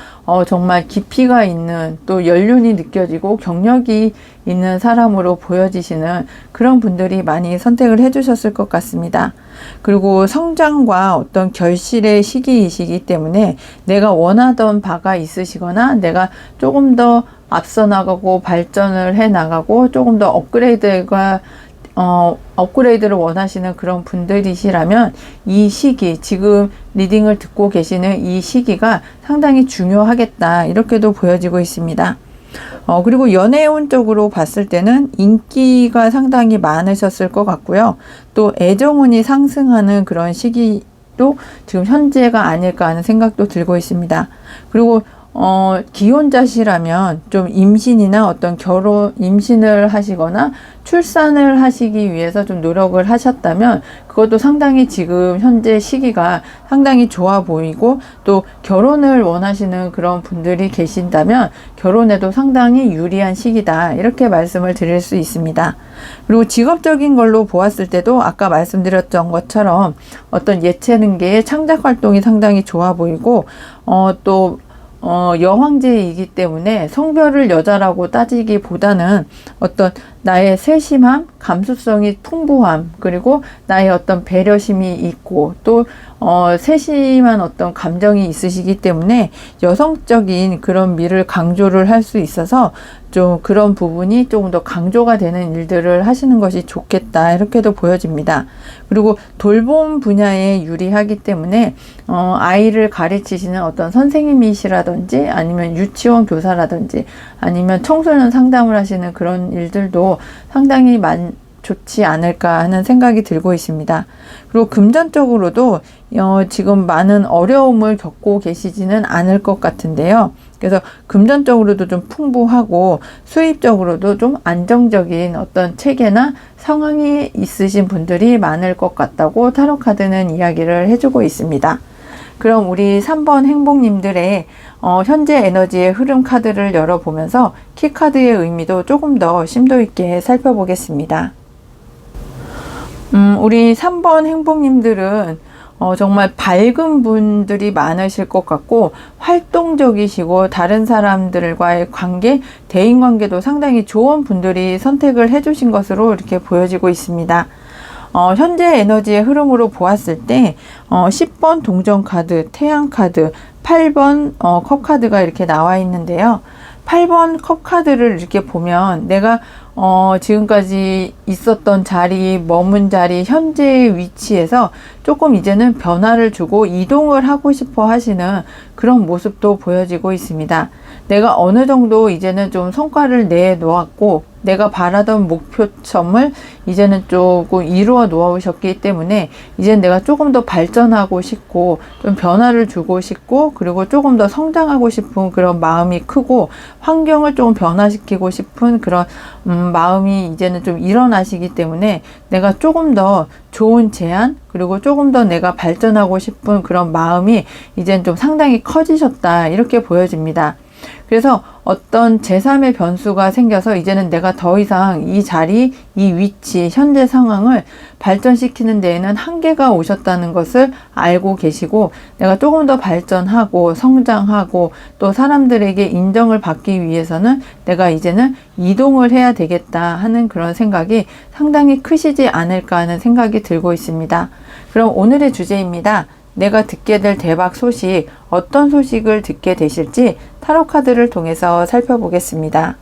정말 깊이가 있는 또 연륜이 느껴지고 경력이 있는 사람으로 보여지시는 그런 분들이 많이 선택을 해주셨을 것 같습니다. 그리고 성장과 어떤 결실의 시기이시기 때문에 내가 원하던 바가 있으시거나 내가 조금 더 앞서 나가고 발전을 해 나가고 조금 더 업그레이드를 원하시는 그런 분들이시라면 이 시기, 지금 리딩을 듣고 계시는 이 시기가 상당히 중요하겠다, 이렇게도 보여지고 있습니다. 그리고 연애운 쪽으로 봤을 때는 인기가 상당히 많으셨을 것 같고요. 또 애정운이 상승하는 그런 시기도 지금 현재가 아닐까 하는 생각도 들고 있습니다. 그리고 기혼자시라면 좀 임신이나 어떤 임신을 하시거나 출산을 하시기 위해서 좀 노력을 하셨다면 그것도 상당히 지금 현재 시기가 상당히 좋아 보이고, 또 결혼을 원하시는 그런 분들이 계신다면 결혼에도 상당히 유리한 시기다, 이렇게 말씀을 드릴 수 있습니다. 그리고 직업적인 걸로 보았을 때도 아까 말씀드렸던 것처럼 어떤 예체능계의 창작 활동이 상당히 좋아 보이고 또 여황제이기 때문에 성별을 여자라고 따지기보다는 어떤 나의 세심함, 감수성이 풍부함, 그리고 나의 어떤 배려심이 있고 또 세심한 어떤 감정이 있으시기 때문에 여성적인 그런 미를 강조를 할 수 있어서 좀 그런 부분이 조금 더 강조가 되는 일들을 하시는 것이 좋겠다, 이렇게도 보여집니다. 그리고 돌봄 분야에 유리하기 때문에 아이를 가르치시는 어떤 선생님이시라든지 아니면 유치원 교사라든지 아니면 청소년 상담을 하시는 그런 일들도 상당히 좋지 않을까 하는 생각이 들고 있습니다. 그리고 금전적으로도 지금 많은 어려움을 겪고 계시지는 않을 것 같은데요. 그래서 금전적으로도 좀 풍부하고 수입적으로도 좀 안정적인 어떤 체계나 상황이 있으신 분들이 많을 것 같다고 타로 카드는 이야기를 해주고 있습니다. 그럼 우리 3번 행복님들의 현재 에너지의 흐름 카드를 열어보면서 키카드의 의미도 조금 더 심도 있게 살펴보겠습니다. 우리 3번 행복님들은 정말 밝은 분들이 많으실 것 같고 활동적이시고 다른 사람들과의 관계, 대인관계도 상당히 좋은 분들이 선택을 해주신 것으로 이렇게 보여지고 있습니다. 현재 에너지의 흐름으로 보았을 때 10번 동전카드, 태양카드, 8번 컵카드가 이렇게 나와 있는데요. 8번 컵카드를 이렇게 보면 내가 지금까지 있었던 자리, 머문 자리, 현재의 위치에서 조금 이제는 변화를 주고 이동을 하고 싶어 하시는 그런 모습도 보여지고 있습니다. 내가 어느 정도 이제는 좀 성과를 내놓았고 내가 바라던 목표점을 이제는 조금 이루어 놓으셨기 때문에 이제는 내가 조금 더 발전하고 싶고 좀 변화를 주고 싶고 그리고 조금 더 성장하고 싶은 그런 마음이 크고 환경을 조금 변화시키고 싶은 그런 마음이 이제는 좀 일어나시기 때문에 내가 조금 더 좋은 제안 그리고 조금 더 내가 발전하고 싶은 그런 마음이 이제는 좀 상당히 커지셨다 이렇게 보여집니다. 그래서 어떤 제3의 변수가 생겨서 이제는 내가 더 이상 이 자리, 이 위치, 현재 상황을 발전시키는 데에는 한계가 오셨다는 것을 알고 계시고 내가 조금 더 발전하고 성장하고 또 사람들에게 인정을 받기 위해서는 내가 이제는 이동을 해야 되겠다 하는 그런 생각이 상당히 크시지 않을까 하는 생각이 들고 있습니다. 그럼 오늘의 주제입니다. 내가 듣게 될 대박 소식, 어떤 소식을 듣게 되실지 타로 카드를 통해서 살펴보겠습니다.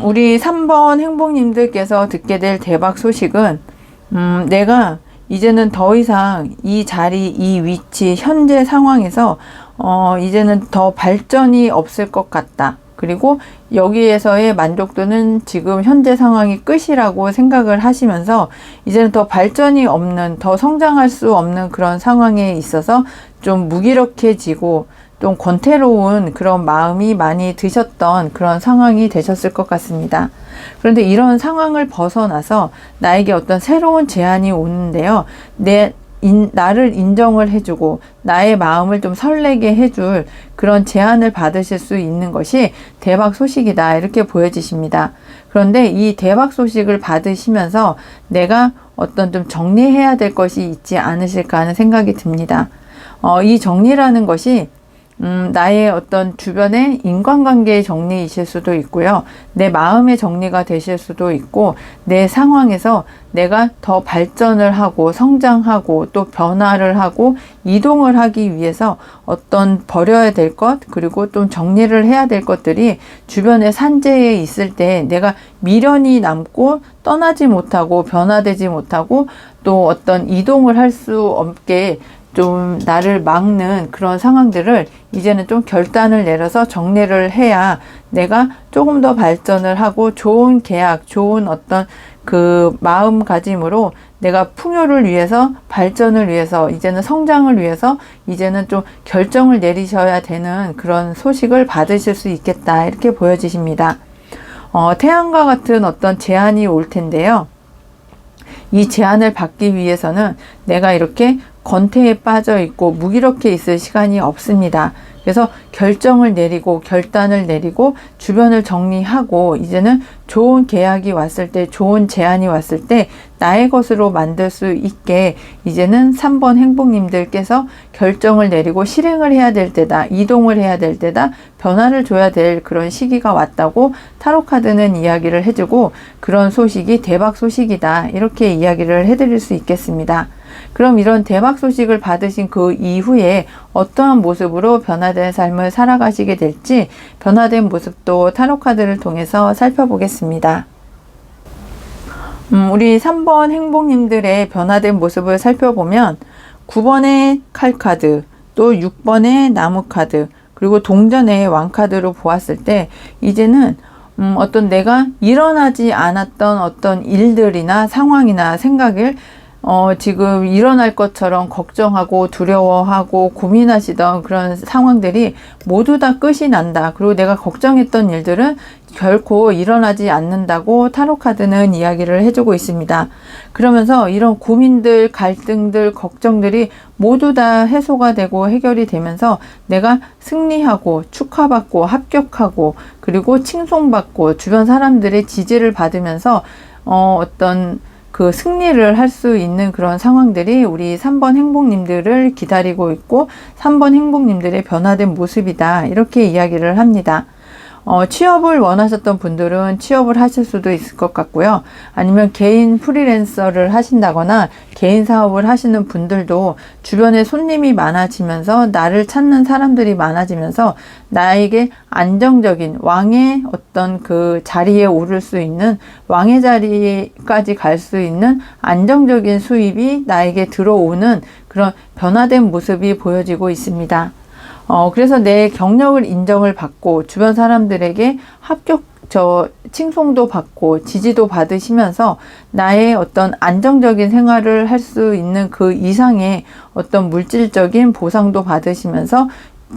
우리 3번 행복님들께서 듣게 될 대박 소식은 내가 이제는 더 이상 이 자리, 이 위치, 현재 상황에서 이제는 더 발전이 없을 것 같다. 그리고 여기에서의 만족도는 지금 현재 상황이 끝이라고 생각을 하시면서 이제는 더 발전이 없는, 더 성장할 수 없는 그런 상황에 있어서 좀 무기력해지고 좀 권태로운 그런 마음이 많이 드셨던 그런 상황이 되셨을 것 같습니다. 그런데 이런 상황을 벗어나서 나에게 어떤 새로운 제안이 오는데요. 나를 인정을 해주고 나의 마음을 좀 설레게 해줄 그런 제안을 받으실 수 있는 것이 대박 소식이다 이렇게 보여지십니다. 그런데 이 대박 소식을 받으시면서 내가 어떤 좀 정리해야 될 것이 있지 않으실까 하는 생각이 듭니다. 이 정리라는 것이 나의 어떤 주변의 인간관계의 정리이실 수도 있고요. 내 마음의 정리가 되실 수도 있고 내 상황에서 내가 더 발전을 하고 성장하고 또 변화를 하고 이동을 하기 위해서 어떤 버려야 될 것 그리고 좀 정리를 해야 될 것들이 주변의 산재에 있을 때 내가 미련이 남고 떠나지 못하고 변화되지 못하고 또 어떤 이동을 할 수 없게 좀 나를 막는 그런 상황들을 이제는 좀 결단을 내려서 정리를 해야 내가 조금 더 발전을 하고 좋은 계약, 좋은 어떤 그 마음가짐으로 내가 풍요를 위해서 발전을 위해서 이제는 성장을 위해서 이제는 좀 결정을 내리셔야 되는 그런 소식을 받으실 수 있겠다 이렇게 보여지십니다. 태양과 같은 어떤 제안이 올 텐데요. 이 제안을 받기 위해서는 내가 이렇게 권태에 빠져 있고 무기력해 있을 시간이 없습니다. 그래서 결정을 내리고 결단을 내리고 주변을 정리하고 이제는 좋은 계약이 왔을 때 좋은 제안이 왔을 때 나의 것으로 만들 수 있게 이제는 3번 행복님들께서 결정을 내리고 실행을 해야 될 때다. 이동을 해야 될 때다. 변화를 줘야 될 그런 시기가 왔다고 타로카드는 이야기를 해주고 그런 소식이 대박 소식이다. 이렇게 이야기를 해드릴 수 있겠습니다. 그럼 이런 대박 소식을 받으신 그 이후에 어떠한 모습으로 변화된 삶을 살아가시게 될지 변화된 모습도 타로카드를 통해서 살펴보겠습니다. 우리 3번 행복님들의 변화된 모습을 살펴보면 9번의 칼카드, 또 6번의 나무카드, 그리고 동전의 왕카드로 보았을 때 이제는 어떤 내가 일어나지 않았던 어떤 일들이나 상황이나 생각을 지금 일어날 것처럼 걱정하고 두려워하고 고민하시던 그런 상황들이 모두 다 끝이 난다. 그리고 내가 걱정했던 일들은 결코 일어나지 않는다고 타로카드는 이야기를 해주고 있습니다. 그러면서 이런 고민들, 갈등들, 걱정들이 모두 다 해소가 되고 해결이 되면서 내가 승리하고 축하받고 합격하고 그리고 칭송받고 주변 사람들의 지지를 받으면서 어떤 그 승리를 할 수 있는 그런 상황들이 우리 3번 행복님들을 기다리고 있고 3번 행복님들의 변화된 모습이다. 이렇게 이야기를 합니다. 취업을 원하셨던 분들은 취업을 하실 수도 있을 것 같고요. 아니면 개인 프리랜서를 하신다거나 개인 사업을 하시는 분들도 주변에 손님이 많아지면서 나를 찾는 사람들이 많아지면서 나에게 안정적인 왕의 어떤 그 자리에 오를 수 있는 왕의 자리까지 갈 수 있는 안정적인 수입이 나에게 들어오는 그런 변화된 모습이 보여지고 있습니다. 그래서 내 경력을 인정을 받고 주변 사람들에게 칭송도 받고 지지도 받으시면서 나의 어떤 안정적인 생활을 할 수 있는 그 이상의 어떤 물질적인 보상도 받으시면서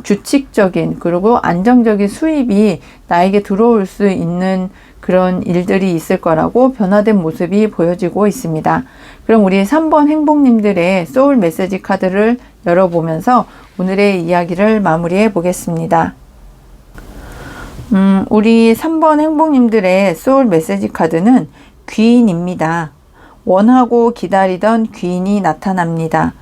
규칙적인 그리고 안정적인 수입이 나에게 들어올 수 있는 그런 일들이 있을 거라고 변화된 모습이 보여지고 있습니다. 그럼 우리 3번 행복님들의 소울 메시지 카드를 열어보면서 오늘의 이야기를 마무리해 보겠습니다. 우리 3번 행복님들의 소울 메시지 카드는 귀인입니다. 원하고 기다리던 귀인이 나타납니다.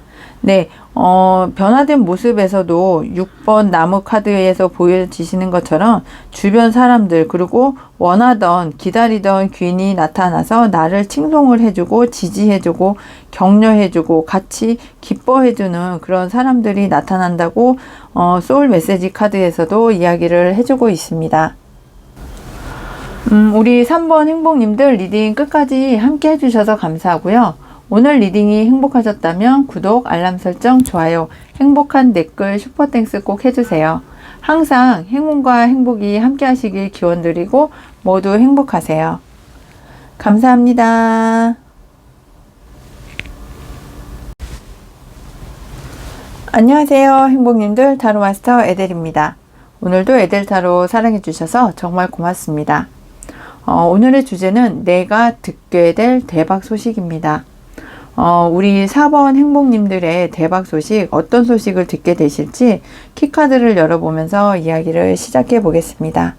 네, 변화된 모습에서도 6번 나무 카드에서 보여지시는 것처럼 주변 사람들 그리고 원하던 기다리던 귀인이 나타나서 나를 칭송을 해주고 지지해주고 격려해주고 같이 기뻐해주는 그런 사람들이 나타난다고 소울 메시지 카드에서도 이야기를 해주고 있습니다. 우리 3번 행복님들 리딩 끝까지 함께 해주셔서 감사하고요. 오늘 리딩이 행복하셨다면 구독, 알람 설정, 좋아요, 행복한 댓글, 슈퍼땡스 꼭 해주세요. 항상 행운과 행복이 함께 하시길 기원드리고 모두 행복하세요. 감사합니다. 안녕하세요. 행복님들 타로마스터 에델입니다. 오늘도 에델타로 사랑해주셔서 정말 고맙습니다. 오늘의 주제는 내가 듣게 될 대박 소식입니다. 우리 4번 행복님들의 대박 소식, 어떤 소식을 듣게 되실지 키카드를 열어보면서 이야기를 시작해 보겠습니다.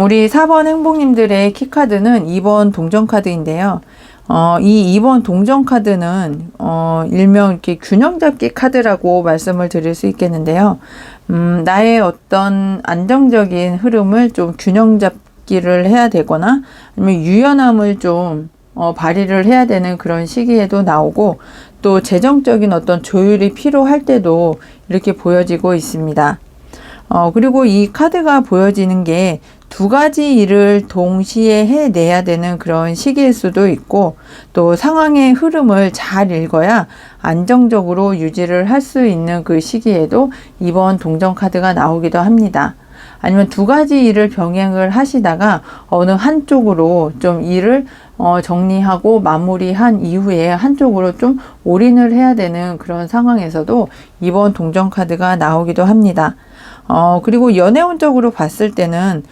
우리 4번 행복님들의 키카드는 2번 동전카드인데요. 이 2번 동전카드는 일명 이렇게 균형잡기 카드라고 말씀을 드릴 수 있겠는데요. 나의 어떤 안정적인 흐름을 좀 균형잡기를 해야 되거나 아니면 유연함을 좀 발휘를 해야 되는 그런 시기에도 나오고 또 재정적인 어떤 조율이 필요할 때도 이렇게 보여지고 있습니다. 그리고 이 카드가 보여지는 게 두 가지 일을 동시에 해내야 되는 그런 시기일 수도 있고 또 상황의 흐름을 잘 읽어야 안정적으로 유지를 할 수 있는 그 시기에도 이번 동전 카드가 나오기도 합니다. 아니면 두 가지 일을 병행을 하시다가 어느 한쪽으로 좀 일을 정리하고 마무리한 이후에 한쪽으로 좀 올인을 해야 되는 그런 상황에서도 이번 동전 카드가 나오기도 합니다. 그리고 연애운적으로 봤을 때는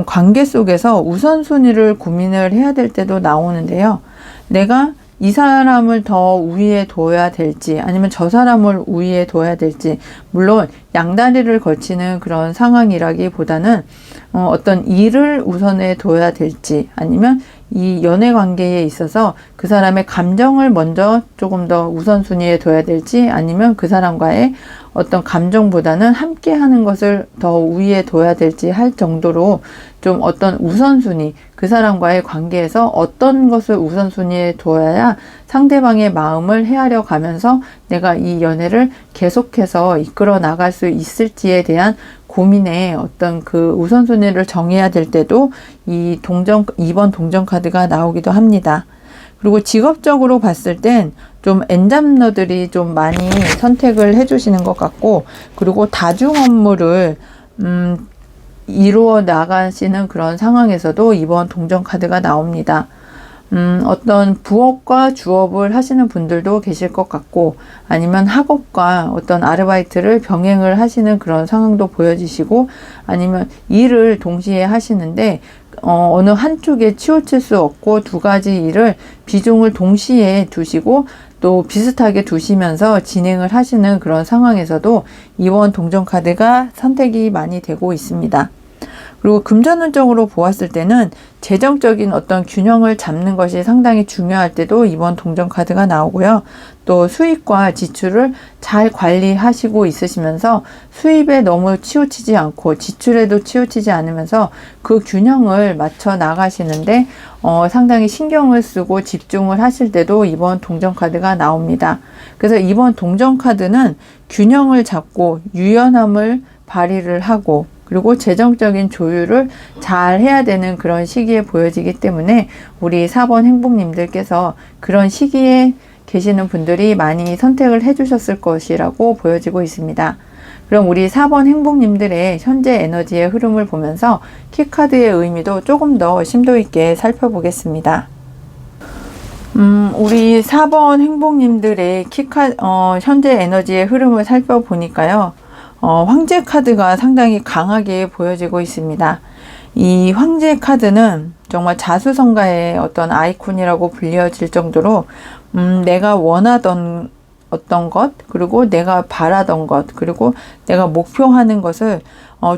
관계 속에서 우선순위를 고민을 해야 될 때도 나오는데요. 내가 이 사람을 더 우위에 둬야 될지 아니면 저 사람을 우위에 둬야 될지 물론 양다리를 걸치는 그런 상황이라기보다는 어떤 일을 우선에 둬야 될지 아니면 이 연애 관계에 있어서 그 사람의 감정을 먼저 조금 더 우선순위에 둬야 될지 아니면 그 사람과의 어떤 감정보다는 함께 하는 것을 더 우위에 둬야 될지 할 정도로 좀 어떤 우선순위, 그 사람과의 관계에서 어떤 것을 우선순위에 둬야 상대방의 마음을 헤아려 가면서 내가 이 연애를 계속해서 이끌어 나갈 수 있을지에 대한 고민에 어떤 그 우선순위를 정해야 될 때도 이 2번 동전 카드가 나오기도 합니다. 그리고 직업적으로 봤을 땐 좀 엔잡러들이 좀 많이 선택을 해주시는 것 같고, 그리고 다중 업무를 이루어 나가시는 그런 상황에서도 이번 동전 카드가 나옵니다. 어떤 부업과 주업을 하시는 분들도 계실 것 같고, 아니면 학업과 어떤 아르바이트를 병행을 하시는 그런 상황도 보여지시고, 아니면 일을 동시에 하시는데 어느 한쪽에 치우칠 수 없고 두 가지 일을 비중을 동시에 두시고 또 비슷하게 두시면서 진행을 하시는 그런 상황에서도 이번 동전 카드가 선택이 많이 되고 있습니다. 그리고 금전운적으로 보았을 때는 재정적인 어떤 균형을 잡는 것이 상당히 중요할 때도 이번 동전 카드가 나오고요. 또 수입과 지출을 잘 관리하시고 있으시면서 수입에 너무 치우치지 않고 지출에도 치우치지 않으면서 그 균형을 맞춰 나가시는데 상당히 신경을 쓰고 집중을 하실 때도 이번 동전 카드가 나옵니다. 그래서 이번 동전 카드는 균형을 잡고 유연함을 발휘를 하고, 그리고 재정적인 조율을 잘 해야 되는 그런 시기에 보여지기 때문에 우리 4번 행복님들께서 그런 시기에 계시는 분들이 많이 선택을 해주셨을 것이라고 보여지고 있습니다. 그럼 우리 4번 행복님들의 현재 에너지의 흐름을 보면서 키카드의 의미도 조금 더 심도 있게 살펴보겠습니다. 우리 4번 행복님들의 현재 에너지의 흐름을 살펴보니까요. 황제 카드가 상당히 강하게 보여지고 있습니다. 이 황제 카드는 정말 자수성가의 어떤 아이콘이라고 불려질 정도로 내가 원하던 어떤 것, 그리고 내가 바라던 것, 그리고 내가 목표하는 것을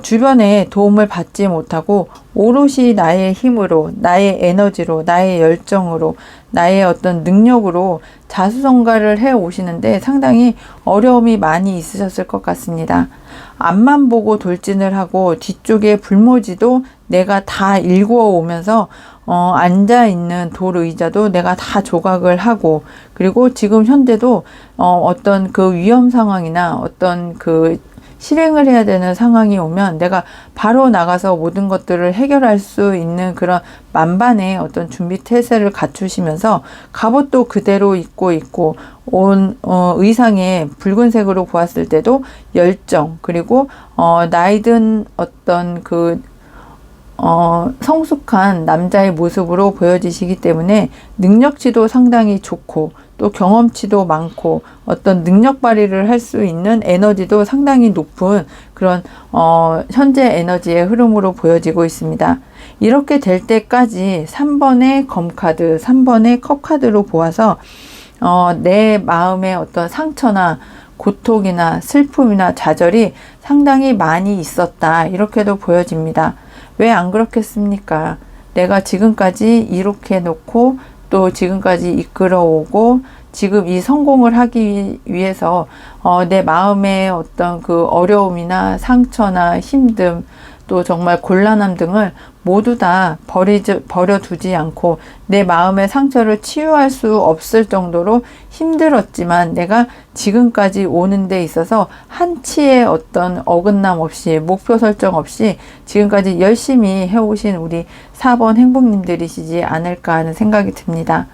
주변에 도움을 받지 못하고 오롯이 나의 힘으로, 나의 에너지로, 나의 열정으로, 나의 어떤 능력으로 자수성가를 해 오시는데 상당히 어려움이 많이 있으셨을 것 같습니다. 앞만 보고 돌진을 하고 뒤쪽에 불모지도 내가 다 일구어 오면서 앉아있는 돌 의자도 내가 다 조각을 하고, 그리고 지금 현재도 어떤 그 위험 상황이나 어떤 그 실행을 해야 되는 상황이 오면 내가 바로 나가서 모든 것들을 해결할 수 있는 그런 만반의 어떤 준비 태세를 갖추시면서 갑옷도 그대로 입고 있고 의상의 붉은색으로 보았을 때도 열정, 그리고 나이든 어떤 성숙한 남자의 모습으로 보여지시기 때문에 능력치도 상당히 좋고 또 경험치도 많고 어떤 능력 발휘를 할 수 있는 에너지도 상당히 높은 그런 현재 에너지의 흐름으로 보여지고 있습니다. 이렇게 될 때까지 3번의 검카드, 3번의 컵카드로 보아서 내 마음의 어떤 상처나 고통이나 슬픔이나 좌절이 상당히 많이 있었다, 이렇게도 보여집니다. 왜 안 그렇겠습니까? 내가 지금까지 이렇게 놓고 또 지금까지 이끌어오고 지금 이 성공을 하기 위해서 내 마음의 어떤 그 어려움이나 상처나 힘듦, 또 정말 곤란함 등을 모두 다 버려두지 않고 내 마음의 상처를 치유할 수 없을 정도로 힘들었지만 내가 지금까지 오는 데 있어서 한치의 어떤 어긋남 없이, 목표 설정 없이 지금까지 열심히 해오신 우리 4번 행복님들이시지 않을까 하는 생각이 듭니다.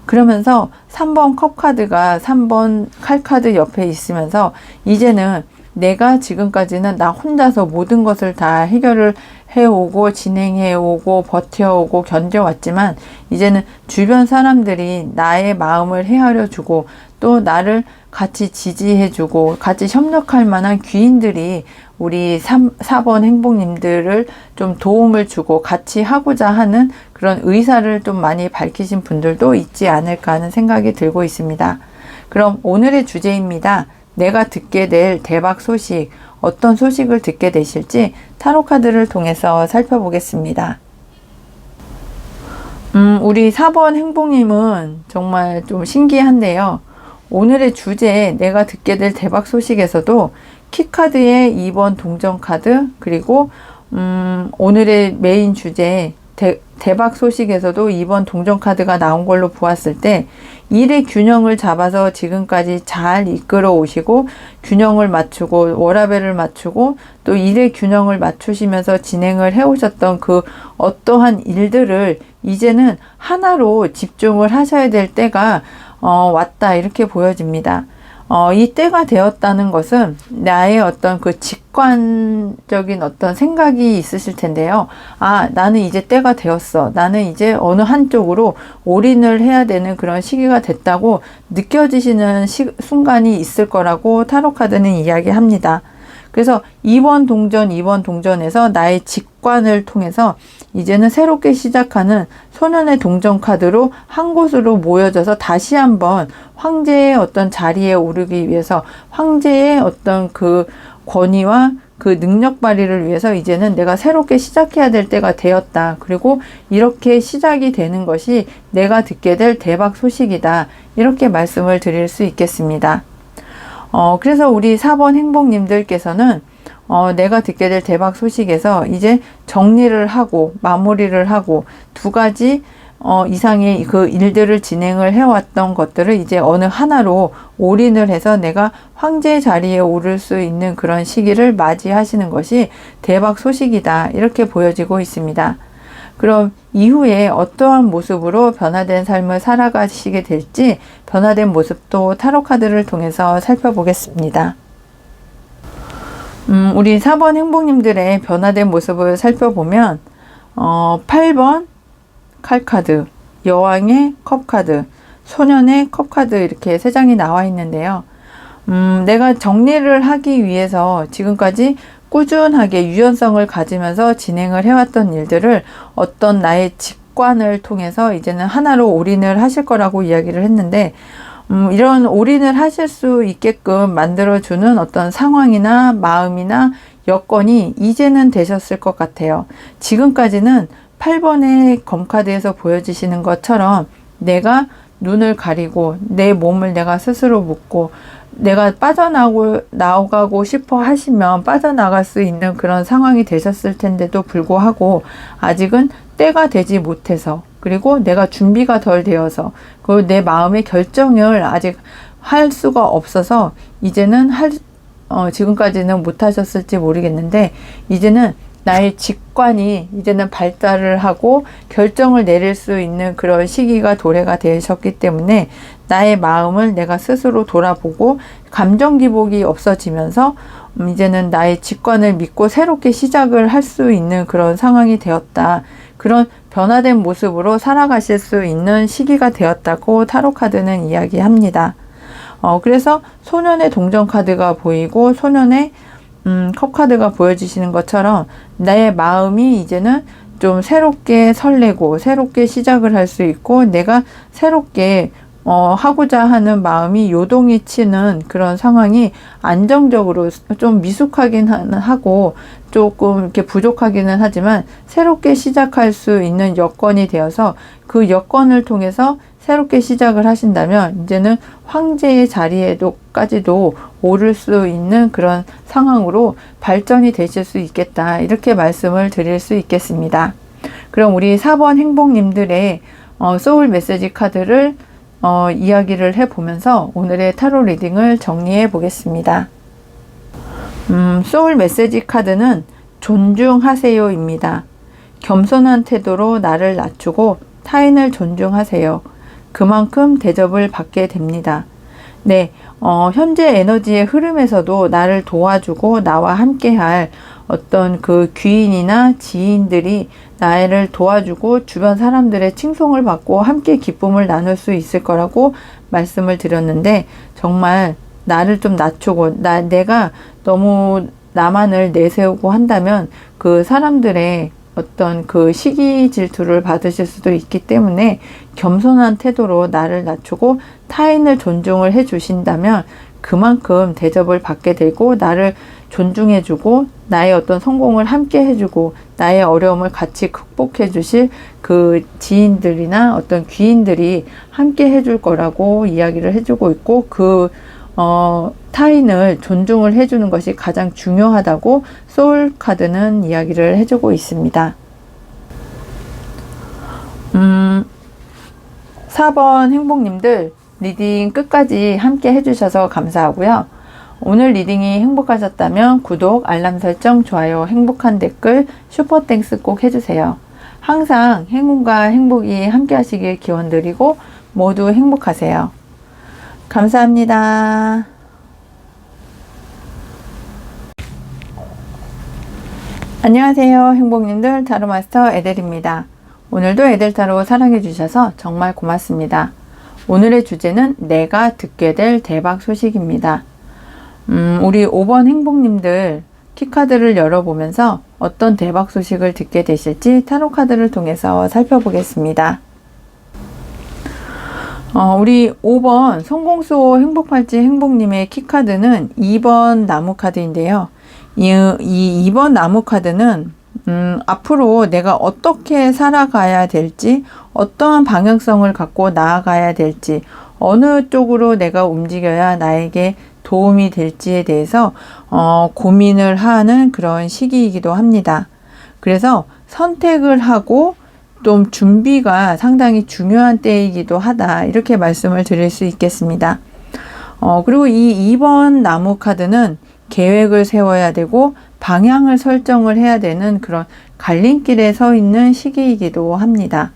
그러면서 3번 컵카드가 3번 칼카드 옆에 있으면서 이제는 내가 지금까지는 나 혼자서 모든 것을 다 해결을 해오고 진행해오고 버텨오고 견뎌왔지만 이제는 주변 사람들이 나의 마음을 헤아려주고 또 나를 같이 지지해주고 같이 협력할 만한 귀인들이 우리 4번 행복님들을 좀 도움을 주고 같이 하고자 하는 그런 의사를 좀 많이 밝히신 분들도 있지 않을까 하는 생각이 들고 있습니다. 그럼 오늘의 주제입니다. 내가 듣게 될 대박 소식, 어떤 소식을 듣게 되실지 타로 카드를 통해서 살펴보겠습니다. 우리 4번 행복님은 정말 좀 신기한데요. 오늘의 주제, 내가 듣게 될 대박 소식에서도 키카드의 2번 동전 카드, 그리고 오늘의 메인 주제 대박 소식에서도 2번 동전 카드가 나온 걸로 보았을 때 일의 균형을 잡아서 지금까지 잘 이끌어 오시고 균형을 맞추고 워라밸을 맞추고 또 일의 균형을 맞추시면서 진행을 해 오셨던 그 어떠한 일들을 이제는 하나로 집중을 하셔야 될 때가 왔다, 이렇게 보여집니다. 이 때가 되었다는 것은 나의 어떤 그 직관적인 어떤 생각이 있으실 텐데요. 아, 나는 이제 때가 되었어. 나는 이제 어느 한쪽으로 올인을 해야 되는 그런 시기가 됐다고 느껴지시는 순간이 있을 거라고 타로 카드는 이야기합니다. 그래서 2번 동전에서 나의 직관을 통해서 이제는 새롭게 시작하는 소년의 동전 카드로 한 곳으로 모여져서 다시 한번 황제의 어떤 자리에 오르기 위해서 황제의 어떤 그 권위와 그 능력 발휘를 위해서 이제는 내가 새롭게 시작해야 될 때가 되었다. 그리고 이렇게 시작이 되는 것이 내가 듣게 될 대박 소식이다. 이렇게 말씀을 드릴 수 있겠습니다. 그래서 우리 4번 행복님들께서는 내가 듣게 될 대박 소식에서 이제 정리를 하고 마무리를 하고 두 가지 이상의 그 일들을 진행을 해왔던 것들을 이제 어느 하나로 올인을 해서 내가 황제의 자리에 오를 수 있는 그런 시기를 맞이하시는 것이 대박 소식이다. 이렇게 보여지고 있습니다. 그럼 이후에 어떠한 모습으로 변화된 삶을 살아가시게 될지 변화된 모습도 타로 카드를 통해서 살펴보겠습니다. 우리 4번 행복님들의 변화된 모습을 살펴보면 8번 칼카드, 여왕의 컵카드, 소년의 컵카드 이렇게 3장이 나와 있는데요. 내가 정리를 하기 위해서 지금까지 꾸준하게 유연성을 가지면서 진행을 해왔던 일들을 어떤 나의 직관을 통해서 이제는 하나로 올인을 하실 거라고 이야기를 했는데 이런 올인을 하실 수 있게끔 만들어주는 어떤 상황이나 마음이나 여건이 이제는 되셨을 것 같아요. 지금까지는 8번의 검카드에서 보여지시는 것처럼 내가 가리고 내 몸을 내가 스스로 묶고 내가 나가고 싶어 하시면 빠져나갈 수 있는 그런 상황이 되셨을 텐데도 불구하고 아직은 때가 되지 못해서 그리고 내가 준비가 덜 되어서 그리고 내 마음의 결정을 아직 할 수가 없어서 이제는 지금까지는 못 하셨을지 모르겠는데 이제는 나의 직관이 이제는 발달을 하고 결정을 내릴 수 있는 그런 시기가 도래가 되셨기 때문에 나의 마음을 내가 스스로 돌아보고 감정 기복이 없어지면서 이제는 나의 직관을 믿고 새롭게 시작을 할 수 있는 그런 상황이 되었다. 그런 변화된 모습으로 살아가실 수 있는 시기가 되었다고 타로 카드는 이야기합니다. 그래서 소년의 동전 카드가 보이고 소년의 컵카드가 보여지시는 것처럼 나의 마음이 이제는 좀 새롭게 설레고 새롭게 시작을 할 수 있고 내가 새롭게 하고자 하는 마음이 요동이 치는 그런 상황이 안정적으로 좀 미숙하긴 하고 조금 이렇게 부족하기는 하지만 새롭게 시작할 수 있는 여건이 되어서 그 여건을 통해서 새롭게 시작을 하신다면 이제는 황제의 자리에까지도 오를 수 있는 그런 상황으로 발전이 되실 수 있겠다. 이렇게 말씀을 드릴 수 있겠습니다. 그럼 우리 4번 행복님들의 소울 메시지 카드를 이야기를 해보면서 오늘의 타로 리딩을 정리해 보겠습니다. 소울 메시지 카드는 존중하세요입니다. 겸손한 태도로 나를 낮추고 타인을 존중하세요. 그만큼 대접을 받게 됩니다. 네, 현재 에너지의 흐름에서도 나를 도와주고 나와 함께할 어떤 그 귀인이나 지인들이 나를 도와주고 주변 사람들의 칭송을 받고 함께 기쁨을 나눌 수 있을 거라고 말씀을 드렸는데 정말 나를 좀 낮추고 내가 너무 나만을 내세우고 한다면 그 사람들의 어떤 그 시기 질투를 받으실 수도 있기 때문에 겸손한 태도로 나를 낮추고 타인을 존중을 해 주신다면 그만큼 대접을 받게 되고 나를 존중해주고 나의 어떤 성공을 함께 해주고 나의 어려움을 같이 극복해 주실 그 지인들이나 어떤 귀인들이 함께 해줄 거라고 이야기를 해주고 있고 타인을 존중을 해주는 것이 가장 중요하다고 소울 카드는 이야기를 해주고 있습니다. 4번 행복님들 리딩 끝까지 함께 해주셔서 감사하고요. 오늘 리딩이 행복하셨다면 구독, 알람 설정, 좋아요, 행복한 댓글, 슈퍼땡스 꼭 해주세요. 항상 행운과 행복이 함께 하시길 기원드리고 모두 행복하세요. 감사합니다. 안녕하세요, 행복님들. 타로마스터 에델입니다. 오늘도 에델타로 사랑해주셔서 정말 고맙습니다. 오늘의 주제는 내가 듣게 될 대박 소식입니다. 우리 5번 행복님들 키카드를 열어보면서 어떤 대박 소식을 듣게 되실지 타로카드를 통해서 살펴보겠습니다. 우리 5번 성공수호 행복팔찌 행복님의 키카드는 2번 나무카드인데요. 이 2번 나무카드는 앞으로 내가 어떻게 살아가야 될지, 어떠한 방향성을 갖고 나아가야 될지, 어느 쪽으로 내가 움직여야 나에게 도움이 될지에 대해서 고민을 하는 그런 시기이기도 합니다. 그래서 선택을 하고 좀 준비가 상당히 중요한 때이기도 하다, 이렇게 말씀을 드릴 수 있겠습니다. 그리고 이 2번 나무 카드는 계획을 세워야 되고 방향을 설정을 해야 되는 그런 갈림길에 서 있는 시기이기도 합니다.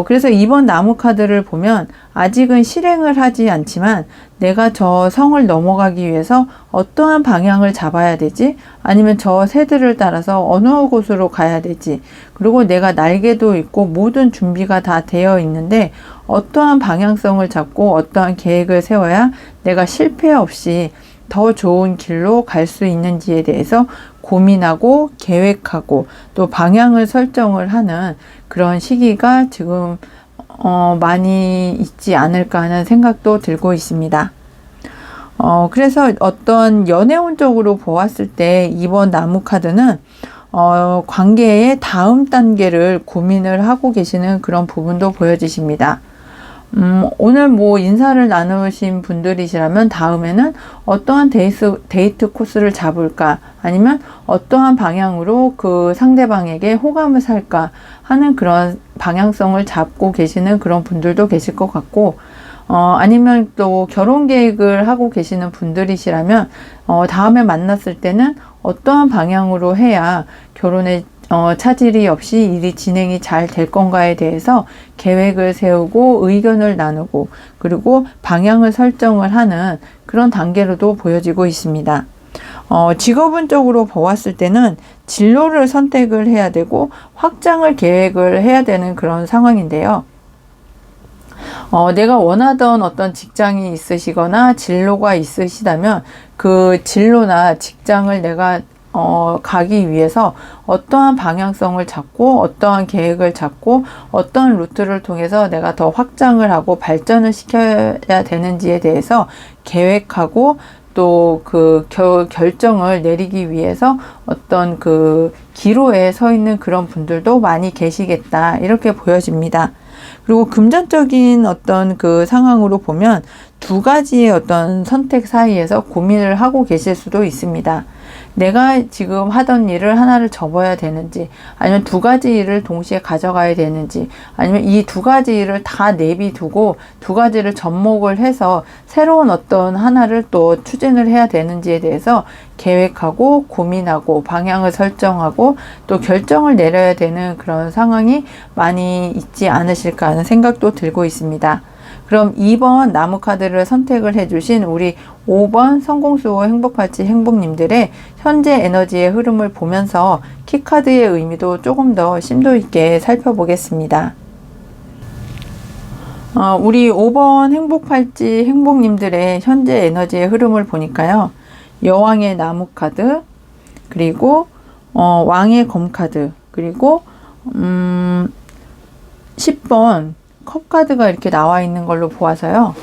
그래서 이번 나무 카드를 보면 아직은 실행을 하지 않지만 내가 저 성을 넘어가기 위해서 어떠한 방향을 잡아야 되지? 아니면 저 새들을 따라서 어느 곳으로 가야 되지? 그리고 내가 날개도 있고 모든 준비가 다 되어 있는데 어떠한 방향성을 잡고 어떠한 계획을 세워야 내가 실패 없이 더 좋은 길로 갈 수 있는지에 대해서 고민하고 계획하고 또 방향을 설정을 하는 그런 시기가 지금 많이 있지 않을까 하는 생각도 들고 있습니다. 그래서 어떤 연애운적으로 보았을 때 이번 나무 카드는 관계의 다음 단계를 고민을 하고 계시는 그런 부분도 보여지십니다. 오늘 뭐 인사를 나누신 분들이시라면 다음에는 어떠한 데이트 코스를 잡을까, 아니면 어떠한 방향으로 그 상대방에게 호감을 살까 하는 그런 방향성을 잡고 계시는 그런 분들도 계실 것 같고, 아니면 또 결혼 계획을 하고 계시는 분들이시라면 다음에 만났을 때는 어떠한 방향으로 해야 결혼에 차질이 없이 일이 진행이 잘 될 건가에 대해서 계획을 세우고 의견을 나누고 그리고 방향을 설정을 하는 그런 단계로도 보여지고 있습니다. 직업운적으로 보았을 때는 진로를 선택을 해야 되고 확장을 계획을 해야 되는 그런 상황인데요. 내가 원하던 어떤 직장이 있으시거나 진로가 있으시다면 그 진로나 직장을 내가 가기 위해서 어떠한 방향성을 잡고 어떠한 계획을 잡고 어떠한 루트를 통해서 내가 더 확장을 하고 발전을 시켜야 되는지에 대해서 계획하고 또 그 결정을 내리기 위해서 어떤 그 기로에 서 있는 그런 분들도 많이 계시겠다, 이렇게 보여집니다. 그리고 금전적인 어떤 그 상황으로 보면 두 가지의 어떤 선택 사이에서 고민을 하고 계실 수도 있습니다. 내가 지금 하던 일을 하나를 접어야 되는지, 아니면 두 가지 일을 동시에 가져가야 되는지, 아니면 이 두 가지 일을 다 내비두고 두 가지를 접목을 해서 새로운 어떤 하나를 또 추진을 해야 되는지에 대해서 계획하고 고민하고 방향을 설정하고 또 결정을 내려야 되는 그런 상황이 많이 있지 않으실까 하는 생각도 들고 있습니다. 그럼 2번 나무카드를 선택을 해주신 우리 5번 성공수호 행복팔찌 행복님들의 현재 에너지의 흐름을 보면서 키카드의 의미도 조금 더 심도 있게 살펴보겠습니다. 우리 5번 행복팔찌 행복님들의 현재 에너지의 흐름을 보니까요. 여왕의 나무카드, 그리고 왕의 검카드, 그리고 10번 컵카드가 이렇게 나와 있는 걸로 보아서요.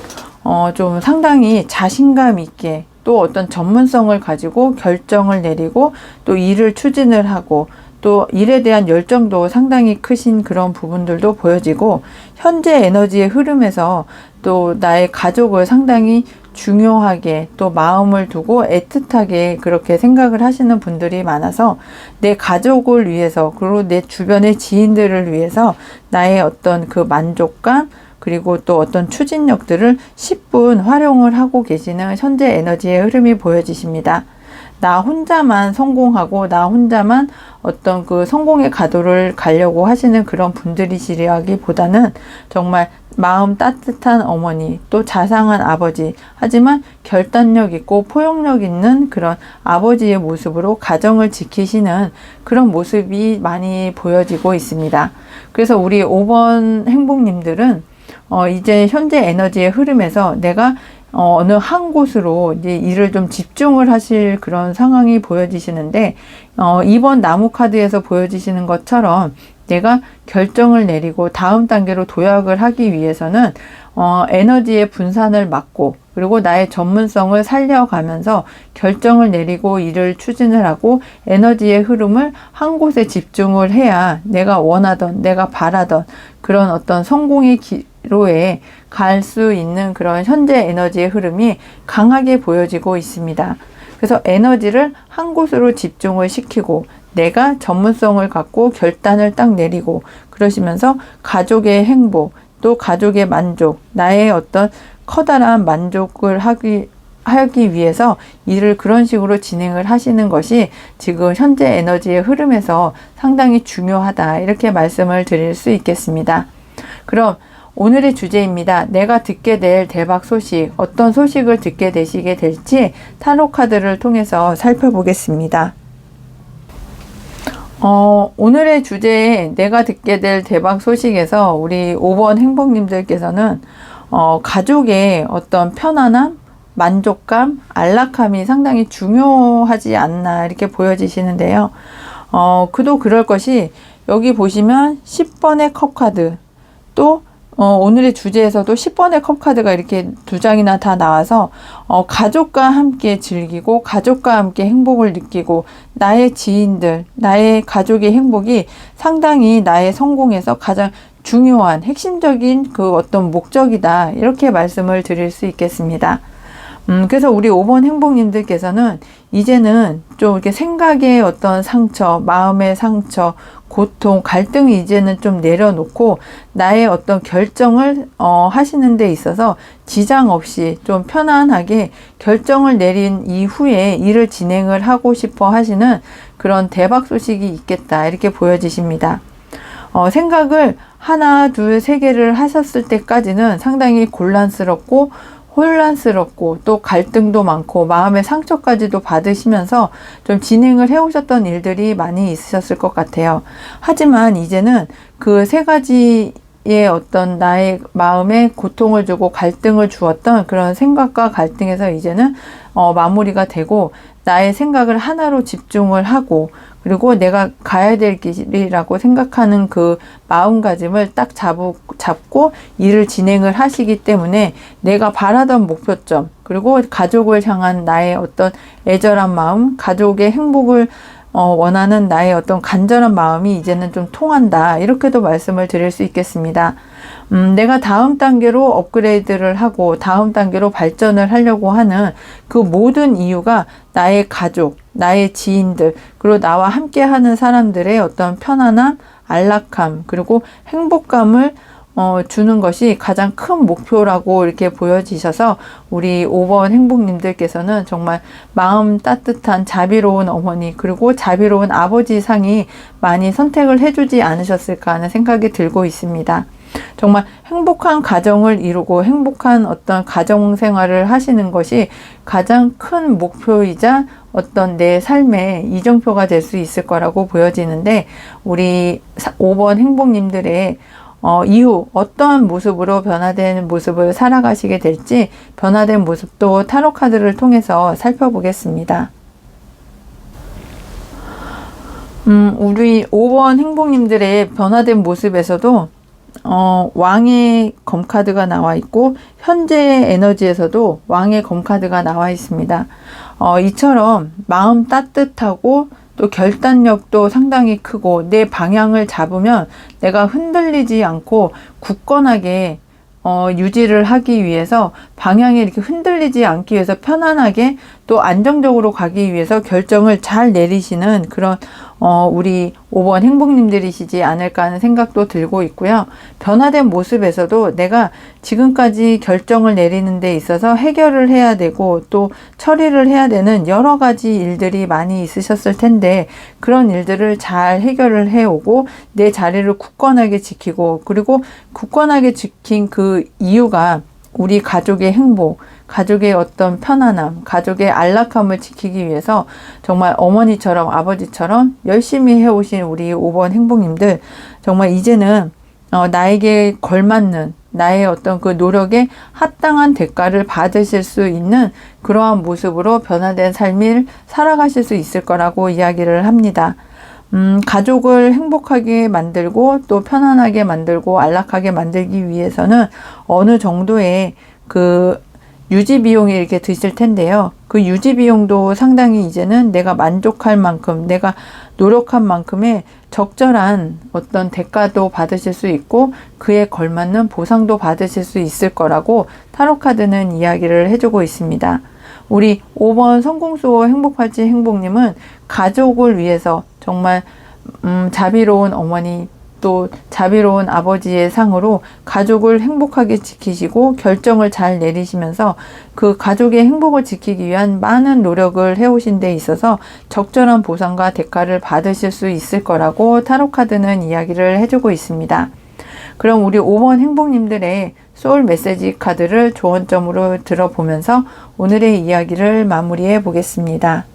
좀 상당히 자신감 있게 또 어떤 전문성을 가지고 결정을 내리고 또 일을 추진을 하고 또 일에 대한 열정도 상당히 크신 그런 부분들도 보여지고, 현재 에너지의 흐름에서 또 나의 가족을 상당히 중요하게 또 마음을 두고 애틋하게 그렇게 생각을 하시는 분들이 많아서 내 가족을 위해서 그리고 내 주변의 지인들을 위해서 나의 어떤 그 만족감 그리고 또 어떤 추진력들을 10분 활용을 하고 계시는 현재 에너지의 흐름이 보여지십니다. 나 혼자만 성공하고 나 혼자만 어떤 그 성공의 가도를 가려고 하시는 그런 분들이시라기보다는 정말 마음 따뜻한 어머니, 또 자상한 아버지, 하지만 결단력 있고 포용력 있는 그런 아버지의 모습으로 가정을 지키시는 그런 모습이 많이 보여지고 있습니다. 그래서 우리 5번 행복님들은 이제 현재 에너지의 흐름에서 내가 어느 한 곳으로 이제 일을 좀 집중을 하실 그런 상황이 보여지시는데, 이번 나무 카드에서 보여지시는 것처럼 내가 결정을 내리고 다음 단계로 도약을 하기 위해서는 에너지의 분산을 막고, 그리고 나의 전문성을 살려가면서 결정을 내리고 일을 추진을 하고 에너지의 흐름을 한 곳에 집중을 해야 내가 원하던, 내가 바라던 그런 어떤 성공의 기로에 갈 수 있는 그런 현재 에너지의 흐름이 강하게 보여지고 있습니다. 그래서 에너지를 한 곳으로 집중을 시키고 내가 전문성을 갖고 결단을 딱 내리고, 그러시면서 가족의 행복, 또 가족의 만족, 나의 어떤 커다란 만족을 하기 위해서 일을 그런 식으로 진행을 하시는 것이 지금 현재 에너지의 흐름에서 상당히 중요하다, 이렇게 말씀을 드릴 수 있겠습니다. 그럼 오늘의 주제입니다. 내가 듣게 될 대박 소식, 어떤 소식을 듣게 되시게 될지 타로 카드를 통해서 살펴보겠습니다. 오늘의 주제에 내가 듣게 될 대박 소식에서 우리 5번 행복님들께서는 가족의 어떤 편안함, 만족감, 안락함이 상당히 중요하지 않나, 이렇게 보여지시는데요. 그도 그럴 것이, 여기 보시면 10번의 컵 카드, 또 오늘의 주제에서도 10번의 컵 카드가 이렇게 2장이나 다 나와서 가족과 함께 즐기고 가족과 함께 행복을 느끼고, 나의 지인들, 나의 가족의 행복이 상당히 나의 성공에서 가장 중요한 핵심적인 그 어떤 목적이다, 이렇게 말씀을 드릴 수 있겠습니다. 그래서 우리 5번 행복님들께서는 이제는 좀 이렇게 생각의 어떤 상처, 마음의 상처, 고통, 갈등이 이제는 좀 내려놓고 나의 어떤 결정을 하시는 데 있어서 지장 없이 좀 편안하게 결정을 내린 이후에 일을 진행을 하고 싶어 하시는 그런 대박 소식이 있겠다, 이렇게 보여지십니다. 생각을 하나, 둘, 세 개를 하셨을 때까지는 상당히 곤란스럽고 혼란스럽고 또 갈등도 많고 마음의 상처까지도 받으시면서 좀 진행을 해오셨던 일들이 많이 있으셨을 것 같아요. 하지만 이제는 그 세 가지의 어떤 나의 마음에 고통을 주고 갈등을 주었던 그런 생각과 갈등에서 이제는 마무리가 되고, 나의 생각을 하나로 집중을 하고, 그리고 내가 가야 될 길이라고 생각하는 그 마음가짐을 딱 잡고 일을 진행을 하시기 때문에 내가 바라던 목표점, 그리고 가족을 향한 나의 어떤 애절한 마음, 가족의 행복을 원하는 나의 어떤 간절한 마음이 이제는 좀 통한다, 이렇게도 말씀을 드릴 수 있겠습니다. 내가 다음 단계로 업그레이드를 하고 다음 단계로 발전을 하려고 하는 그 모든 이유가 나의 가족, 나의 지인들, 그리고 나와 함께 하는 사람들의 어떤 편안함, 안락함, 그리고 행복감을 주는 것이 가장 큰 목표라고 이렇게 보여지셔서 우리 5번 행복님들께서는 정말 마음 따뜻한 자비로운 어머니, 그리고 자비로운 아버지 상이 많이 선택을 해주지 않으셨을까 하는 생각이 들고 있습니다. 정말 행복한 가정을 이루고 행복한 어떤 가정 생활을 하시는 것이 가장 큰 목표이자 어떤 내 삶의 이정표가 될 수 있을 거라고 보여지는데, 우리 5번 행복님들의 이후 어떠한 모습으로 변화된 모습을 살아가시게 될지 변화된 모습도 타로 카드를 통해서 살펴보겠습니다. 우리 5번 행복님들의 변화된 모습에서도 왕의 검카드가 나와 있고 현재의 에너지에서도 왕의 검카드가 나와 있습니다. 이처럼 마음 따뜻하고 또 결단력도 상당히 크고 내 방향을 잡으면 내가 흔들리지 않고 굳건하게 유지를 하기 위해서 방향이 이렇게 흔들리지 않기 위해서 편안하게 또 안정적으로 가기 위해서 결정을 잘 내리시는 그런 우리 5번 행복님들이시지 않을까 하는 생각도 들고 있고요. 변화된 모습에서도 내가 지금까지 결정을 내리는 데 있어서 해결을 해야 되고 또 처리를 해야 되는 여러 가지 일들이 많이 있으셨을 텐데 그런 일들을 잘 해결을 해오고 내 자리를 굳건하게 지키고 그리고 굳건하게 지킨 그 이유가 우리 가족의 행복, 가족의 어떤 편안함, 가족의 안락함을 지키기 위해서 정말 어머니처럼 아버지처럼 열심히 해오신 우리 5번 행복님들 정말 이제는 나에게 걸맞는 나의 어떤 그 노력에 합당한 대가를 받으실 수 있는 그러한 모습으로 변화된 삶을 살아가실 수 있을 거라고 이야기를 합니다. 가족을 행복하게 만들고 또 편안하게 만들고 안락하게 만들기 위해서는 어느 정도의 그 유지 비용이 이렇게 드실 텐데요. 그 유지 비용도 상당히 이제는 내가 만족할 만큼, 내가 노력한 만큼의 적절한 어떤 대가도 받으실 수 있고 그에 걸맞는 보상도 받으실 수 있을 거라고 타로카드는 이야기를 해주고 있습니다. 우리 5번 성공수호 행복팔찌 행복님은 가족을 위해서 정말 자비로운 어머니 또 자비로운 아버지의 상으로 가족을 행복하게 지키시고 결정을 잘 내리시면서 그 가족의 행복을 지키기 위한 많은 노력을 해오신 데 있어서 적절한 보상과 대가를 받으실 수 있을 거라고 타로카드는 이야기를 해주고 있습니다. 그럼 우리 5번 행복님들의 소울 메시지 카드를 조언점으로 들어보면서 오늘의 이야기를 마무리해 보겠습니다.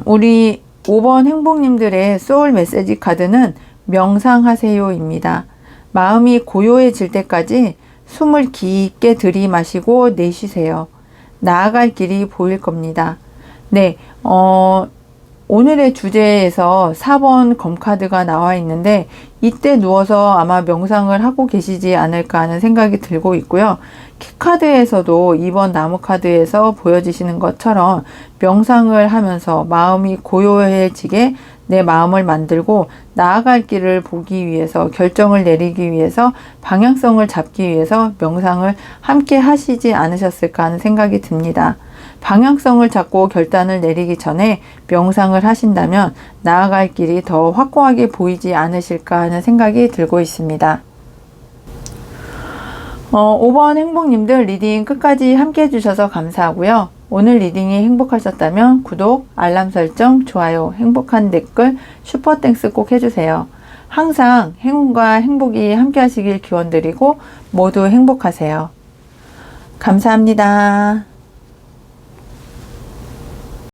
우리 5번 행복님들의 소울 메시지 카드는 명상하세요입니다. 마음이 고요해질 때까지 숨을 깊게 들이마시고 내쉬세요. 나아갈 길이 보일 겁니다. 네, 오늘의 주제에서 4번 검카드가 나와 있는데 이때 누워서 아마 명상을 하고 계시지 않을까 하는 생각이 들고 있고요. 키카드에서도 2번 나무카드에서 보여지시는 것처럼 명상을 하면서 마음이 고요해지게 내 마음을 만들고 나아갈 길을 보기 위해서 결정을 내리기 위해서 방향성을 잡기 위해서 명상을 함께 하시지 않으셨을까 하는 생각이 듭니다. 방향성을 잡고 결단을 내리기 전에 명상을 하신다면 나아갈 길이 더 확고하게 보이지 않으실까 하는 생각이 들고 있습니다. 5번 행복님들 리딩 끝까지 함께 해주셔서 감사하고요. 오늘 리딩이 행복하셨다면 구독, 알람 설정, 좋아요, 행복한 댓글, 슈퍼땡스 꼭 해주세요. 항상 행운과 행복이 함께 하시길 기원드리고 모두 행복하세요. 감사합니다.